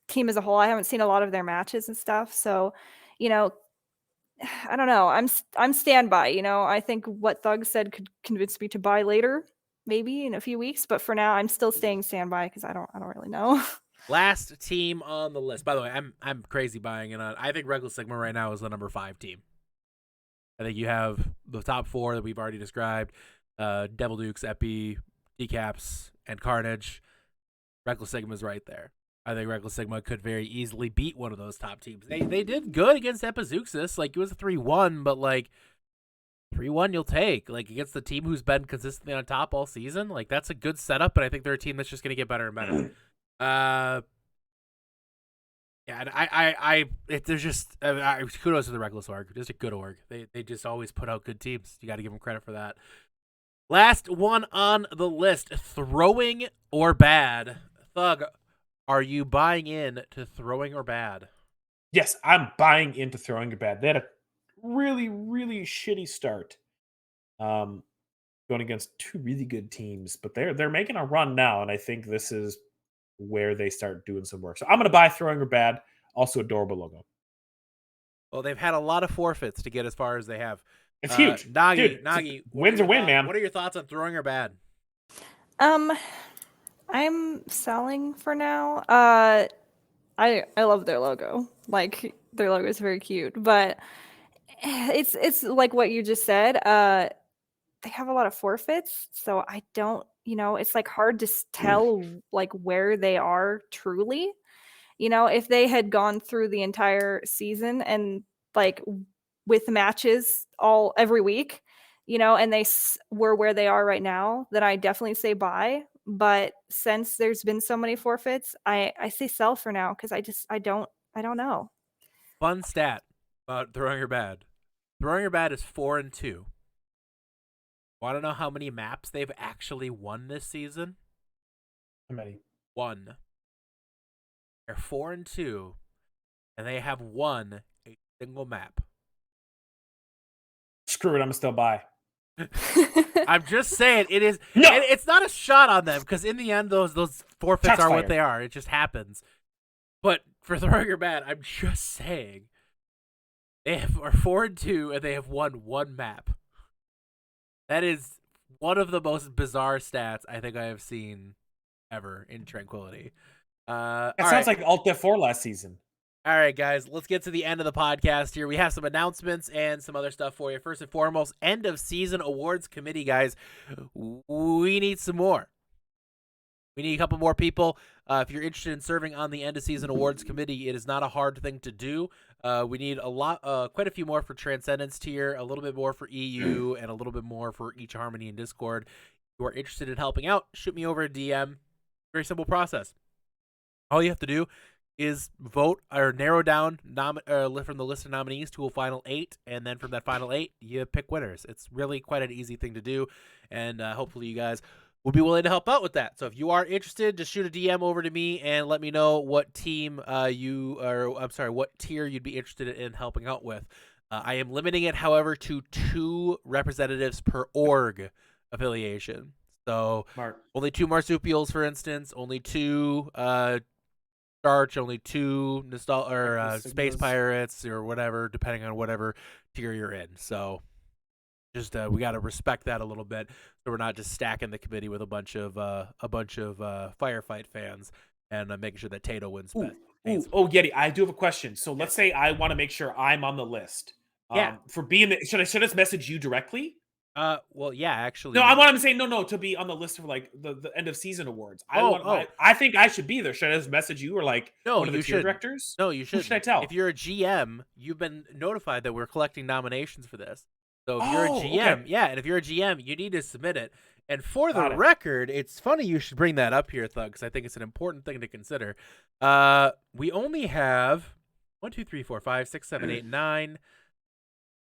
team as a whole. I haven't seen a lot of their matches and stuff, so I don't know. I'm standby. I think what Thugg said could convince me to buy later, maybe in a few weeks. But for now, I'm still staying standby because I don't really know. Last team on the list. By the way, I'm crazy buying it on. I think Reckless Sigma right now is the number 5 team. I think you have the top 4 that we've already described: Devil Dukes, Epi, Decaps, and Carnage. Reckless Sigma is right there. I think Reckless Sigma could very easily beat one of those top teams. They did good against Epizeuxis. Like, it was a 3-1, but like 3-1 you'll take. Like, against the team who's been consistently on top all season. Like, that's a good setup, and I think they're a team that's just gonna get better and better. There's just kudos to the Reckless org. Just a good org. They just always put out good teams. You got to give them credit for that. Last one on the list: throwing or bad. Thugg, are you buying in to throwing or bad? Yes, I'm buying into throwing or bad. They had a really, really shitty start, going against 2 really good teams, but they're making a run now, and I think this is where they start doing some work. So I'm going to buy throwing or bad. Also, adorable logo. Well, they've had a lot of forfeits to get as far as they have. It's huge. Nagi, wins or win, man. What are your thoughts on throwing or bad? I'm selling for now. I love their logo. Like, their logo is very cute, but it's like what you just said. They have a lot of forfeits, so I don't, it's like hard to tell like where they are truly. If they had gone through the entire season and like with matches every week, and they were where they are right now, then I definitely say buy. But since there's been so many forfeits, I say sell for now because I don't know. Fun stat about throwing or bad. Throwing or bad is 4-2. Want to know how many maps they've actually won this season? How many? 1. They're 4-2, and they have won a single map. Screw it, I'm still by. I'm just saying it is. No! And it's not a shot on them because in the end, those forfeits Shots are what fired. they are. It just happens. But for throwing your bat, I'm just saying they are 4-2 and they have won 1 map. That is one of the most bizarre stats I think I have seen ever in Tranquility. That sounds like Alt F4 last season. All right, guys, let's get to the end of the podcast here. We have some announcements and some other stuff for you. First and foremost, end of season awards committee, guys. We need some more. We need a couple more people. If you're interested in serving on the end of season awards committee, it is not a hard thing to do. We need quite a few more for Transcendence tier, a little bit more for EU, and a little bit more for each Harmony and Discord. If you are interested in helping out, shoot me over a DM. Very simple process. All you have to do is vote or narrow down from the list of nominees to a final 8, and then from that final 8, you pick winners. It's really quite an easy thing to do, and hopefully you guys will be willing to help out with that. So if you are interested, just shoot a DM over to me and let me know what team what tier you'd be interested in helping out with. I am limiting it, however, to 2 representatives per org affiliation. So only 2 marsupials, for instance, only 2 Starch, only 2 Space Pirates or whatever, depending on whatever tier you're in. So just we got to respect that a little bit, so we're not just stacking the committee with a bunch of Firefight fans and making sure that Tato wins best. Oh, Yeti, I do have a question. So let's say I want to make sure I'm on the list. For being should I just message you directly? Well, yeah, actually. No, I want to say no to be on the list for like the end of season awards. I think I should be there. Should I just message you or like one of the tier directors? No, you should. Who should I tell? If you're a GM, you've been notified that we're collecting nominations for this. So if you're a GM, and if you're a GM, you need to submit it. And for the record, it's funny you should bring that up here, Thugg, because I think it's an important thing to consider. We only have 1, 2, 3, 4, 5, 6, 7, 8, 9,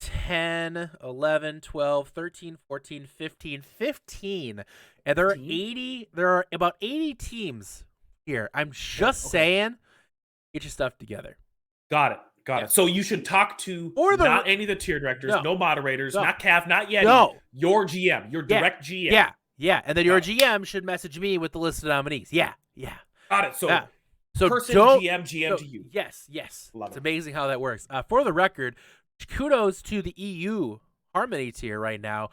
10, 11, 12, 13, 14, 15. And there are about 80 teams here. I'm just saying, get your stuff together. Got it. So you should talk to not any of the tier directors, no moderators, not CAF, not Yeti. Your GM, your direct GM. Yeah. And then your GM should message me with the list of nominees. Yeah. Got it. So person GM to you. Yes. It's amazing how that works. For the record, kudos to the EU Harmony tier right now,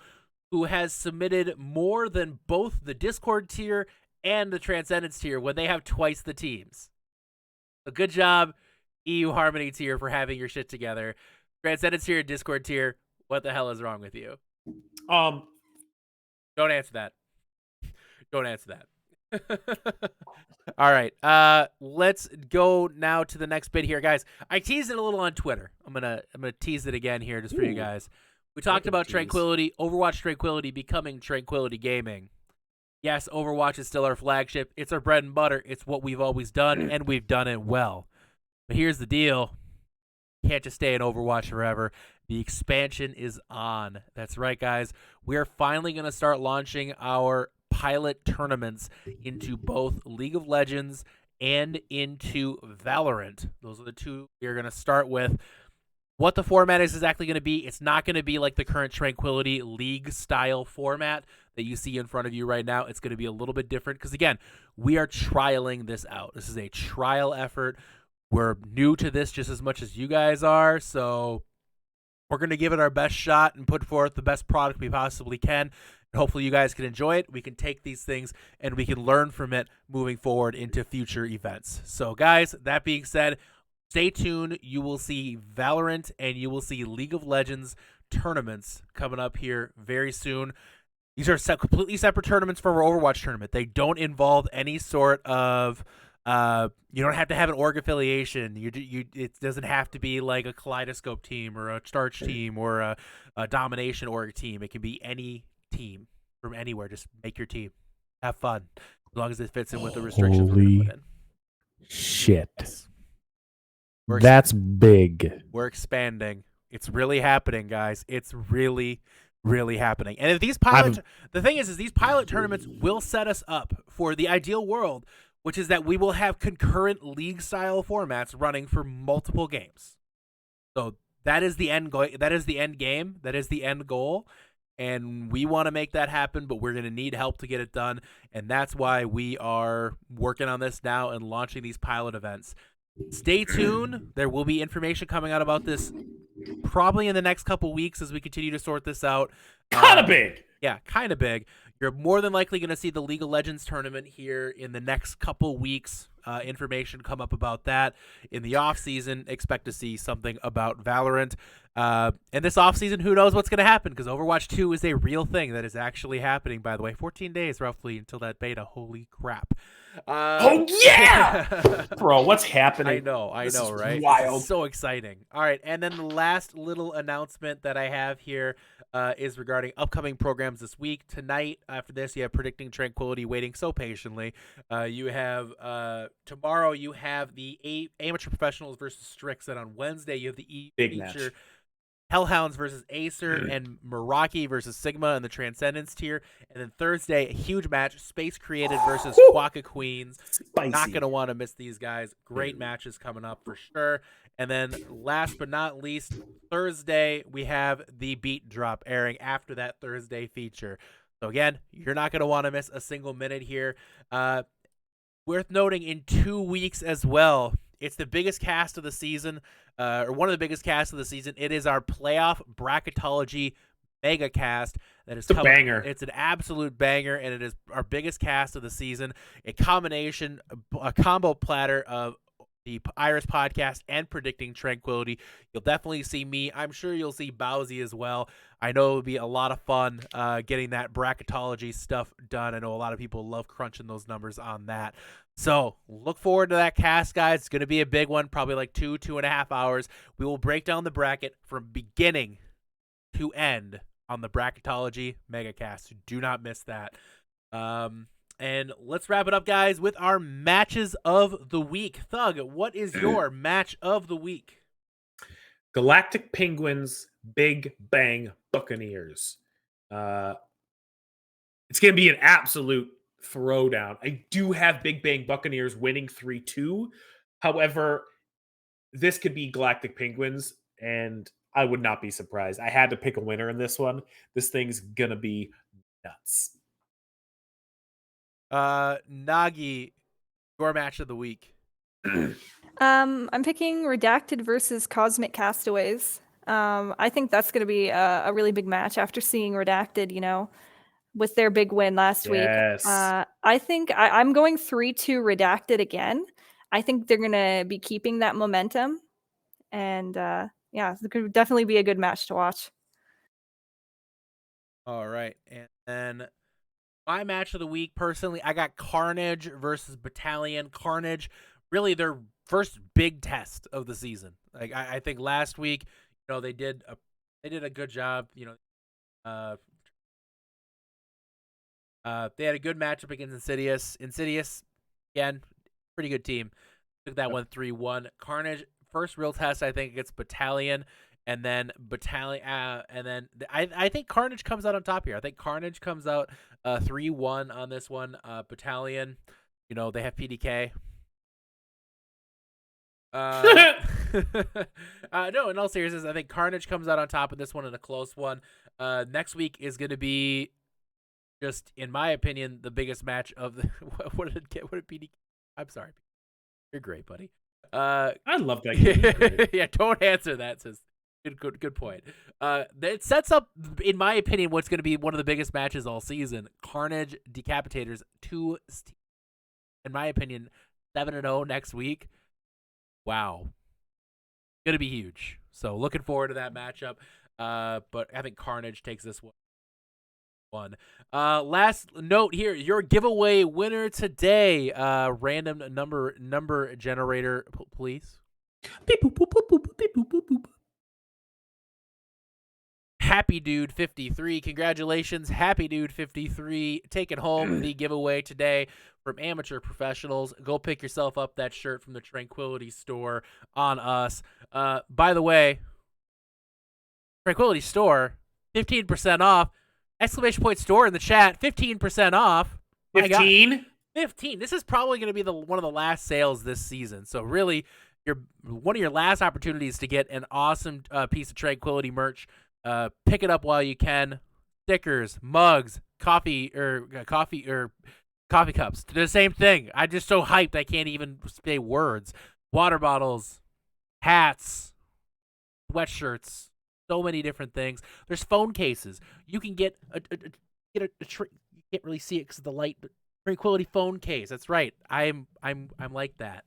who has submitted more than both the Discord tier and the Transcendence tier when they have twice the teams. So good job, EU Harmony tier, for having your shit together. Transcendence tier, Discord tier, what the hell is wrong with you? Don't answer that. All right. Let's go now to the next bit here, guys. I teased it a little on Twitter. I'm gonna tease it again here just for you guys. We talked about Tranquility, Overwatch Tranquility becoming Tranquility Gaming. Yes, Overwatch is still our flagship. It's our bread and butter. It's what we've always done, and we've done it well. But here's the deal. You can't just stay in Overwatch forever. The expansion is on. That's right, guys. We're finally going to start launching our pilot tournaments into both League of Legends and into Valorant. Those are the 2 we're going to start with. What the format is exactly going to be, it's not going to be like the current Tranquility League-style format that you see in front of you right now. It's going to be a little bit different because, again, we are trialing this out. This is a trial effort. We're new to this just as much as you guys are, so we're going to give it our best shot and put forth the best product we possibly can. And hopefully you guys can enjoy it. We can take these things and we can learn from it moving forward into future events. So, guys, that being said, stay tuned. You will see Valorant and you will see League of Legends tournaments coming up here very soon. These are completely separate tournaments from our Overwatch tournament. They don't involve any sort of you don't have to have an org affiliation. It doesn't have to be like a Kaleidoscope team or a Starch team or a Domination org team. It can be any team from anywhere. Just make your team. Have fun. As long as it fits in with the restrictions we're going to put in. Shit. Yes. That's big. We're expanding. It's really happening, guys. It's really, really happening. And if these the thing is these pilot tournaments will set us up for the ideal world, which is that we will have concurrent league style formats running for multiple games. So that is the end goal. That is the end game. That is the end goal. And we want to make that happen, but we're going to need help to get it done. And that's why we are working on this now and launching these pilot events. Stay tuned. There will be information coming out about this probably in the next couple weeks as we continue to sort this out. Kind of big. Yeah, kind of big. You're more than likely going to see the League of Legends tournament here in the next couple weeks. Information come up about that. In the off season, expect to see something about Valorant. And this off season, who knows what's going to happen, because Overwatch 2 is a real thing that is actually happening, by the way. 14 days roughly until that beta. Holy crap. Oh yeah, bro, what's happening? I know, right? Wild, so exciting. All right, and then the last little announcement that I have here is regarding upcoming programs this week. Tonight, after this, you have Predicting Tranquility waiting so patiently. You have tomorrow. You have the Amateur Professionals versus Strix, and on Wednesday you have the big feature. Match. Hellhounds versus Acer and Meraki versus Sigma in the Transcendence tier. And then Thursday, a huge match, Space Created versus Quokka Queens. Spicy. Not going to want to miss these guys. Great matches coming up for sure. And then last but not least, Thursday, we have the Beat Drop airing after that Thursday feature. So again, you're not going to want to miss a single minute here. Worth noting, in 2 weeks as well, it's the biggest cast of the season, or one of the biggest casts of the season. It is our playoff bracketology mega cast that is a banger. It's an absolute banger, and it is our biggest cast of the season. A combo platter of the Iris podcast and Predicting Tranquility. You'll definitely see me. I'm sure you'll see Bowsy as well. I know it would be a lot of fun getting that bracketology stuff done. I know a lot of people love crunching those numbers on that. So look forward to that cast, guys. It's going to be a big one, probably like 2.5 hours. We will break down the bracket from beginning to end on the bracketology megacast. Do not miss that. And let's wrap it up, guys, with our matches of the week. Thug, what is your match of the week? Galactic Penguins, Big Bang Buccaneers. It's going to be an absolute throwdown. I do have Big Bang Buccaneers winning 3-2. However, this could be Galactic Penguins, and I would not be surprised. I had to pick a winner in this one. This thing's going to be nuts. Nagi, your match of the week. I'm picking Redacted versus Cosmic Castaways. I think that's going to be a really big match after seeing Redacted, with their big win last week. I think I'm going 3-2 Redacted again. I think they're going to be keeping that momentum. And it could definitely be a good match to watch. All right. And then my match of the week, personally, I got Carnage versus Battalion. Carnage, really their first big test of the season. Like I think last week, they did a good job. They had a good matchup against Insidious. Insidious, again, pretty good team. Took that one 3-1. Carnage, first real test, I think, against Battalion. And then I think Carnage comes out on top here. I think Carnage comes out 3-1 on this one. Battalion, they have PDK. No, in all seriousness, I think Carnage comes out on top of this one in a close one. Next week is going to be, just in my opinion, the biggest match of the. What did it get? What did PDK? I'm sorry, you're great, buddy. I love that game. Yeah, don't answer that. Says good point. It sets up, in my opinion, what's going to be one of the biggest matches all season. Carnage Decapitators 2, in my opinion, 7-0 next week. Wow, gonna be huge. So looking forward to that matchup. But I think Carnage takes this one. Last note here: your giveaway winner today. Random number generator, please. Beep, boop, boop, boop, boop, beep, boop, boop, boop. Happy Dude 53. Congratulations, Happy Dude 53, taking home the giveaway today from Amateur Professionals. Go pick yourself up that shirt from the Tranquility Store on us. By the way, Tranquility Store, 15% off. Exclamation point store in the chat. 15% off. 15? 15. This is probably going to be one of the last sales this season. So really, one of your last opportunities to get an awesome piece of Tranquility merch. Pick it up while you can. Stickers, mugs, coffee cups. The same thing. I'm just so hyped I can't even say words. Water bottles, hats, sweatshirts, so many different things. There's phone cases. You can get you can't really see it because of the light. But Tranquility phone case. That's right. I'm like that.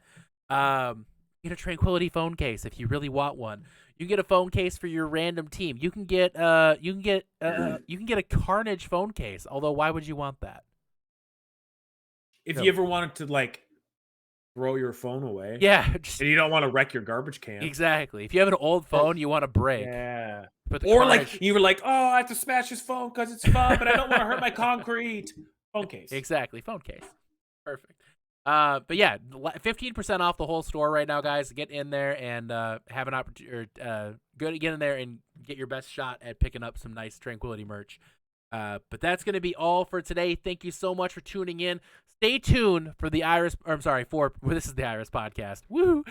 Get a Tranquility phone case if you really want one. You can get a phone case for your random team. You can get a Carnage phone case. Although, why would you want that? If you ever wanted to like throw your phone away, and you don't want to wreck your garbage can. Exactly. If you have an old phone, you want to break. Yeah. But or like you were like, oh, I have to smash this phone because it's fun, but I don't want to hurt my concrete. Phone case. Exactly. Phone case. Perfect. But yeah, 15% off the whole store right now, guys. Get in there and have an opportunity. Go to get in there and get your best shot at picking up some nice Tranquility merch. But that's going to be all for today. Thank you so much for tuning in. Stay tuned for the this is the Iris podcast. Woo!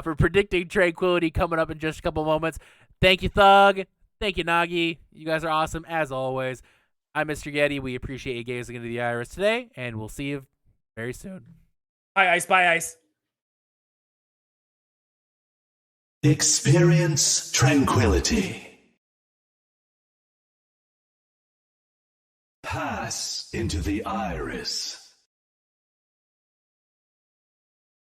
For predicting Tranquility coming up in just a couple moments. Thank you, Thugg. Thank you, Nagi. You guys are awesome as always. I'm Mr. Getty. We appreciate you gazing into the Iris today, and we'll see you very soon. Bye, Ice. Bye, Ice. Experience tranquility. Pass into the Iris.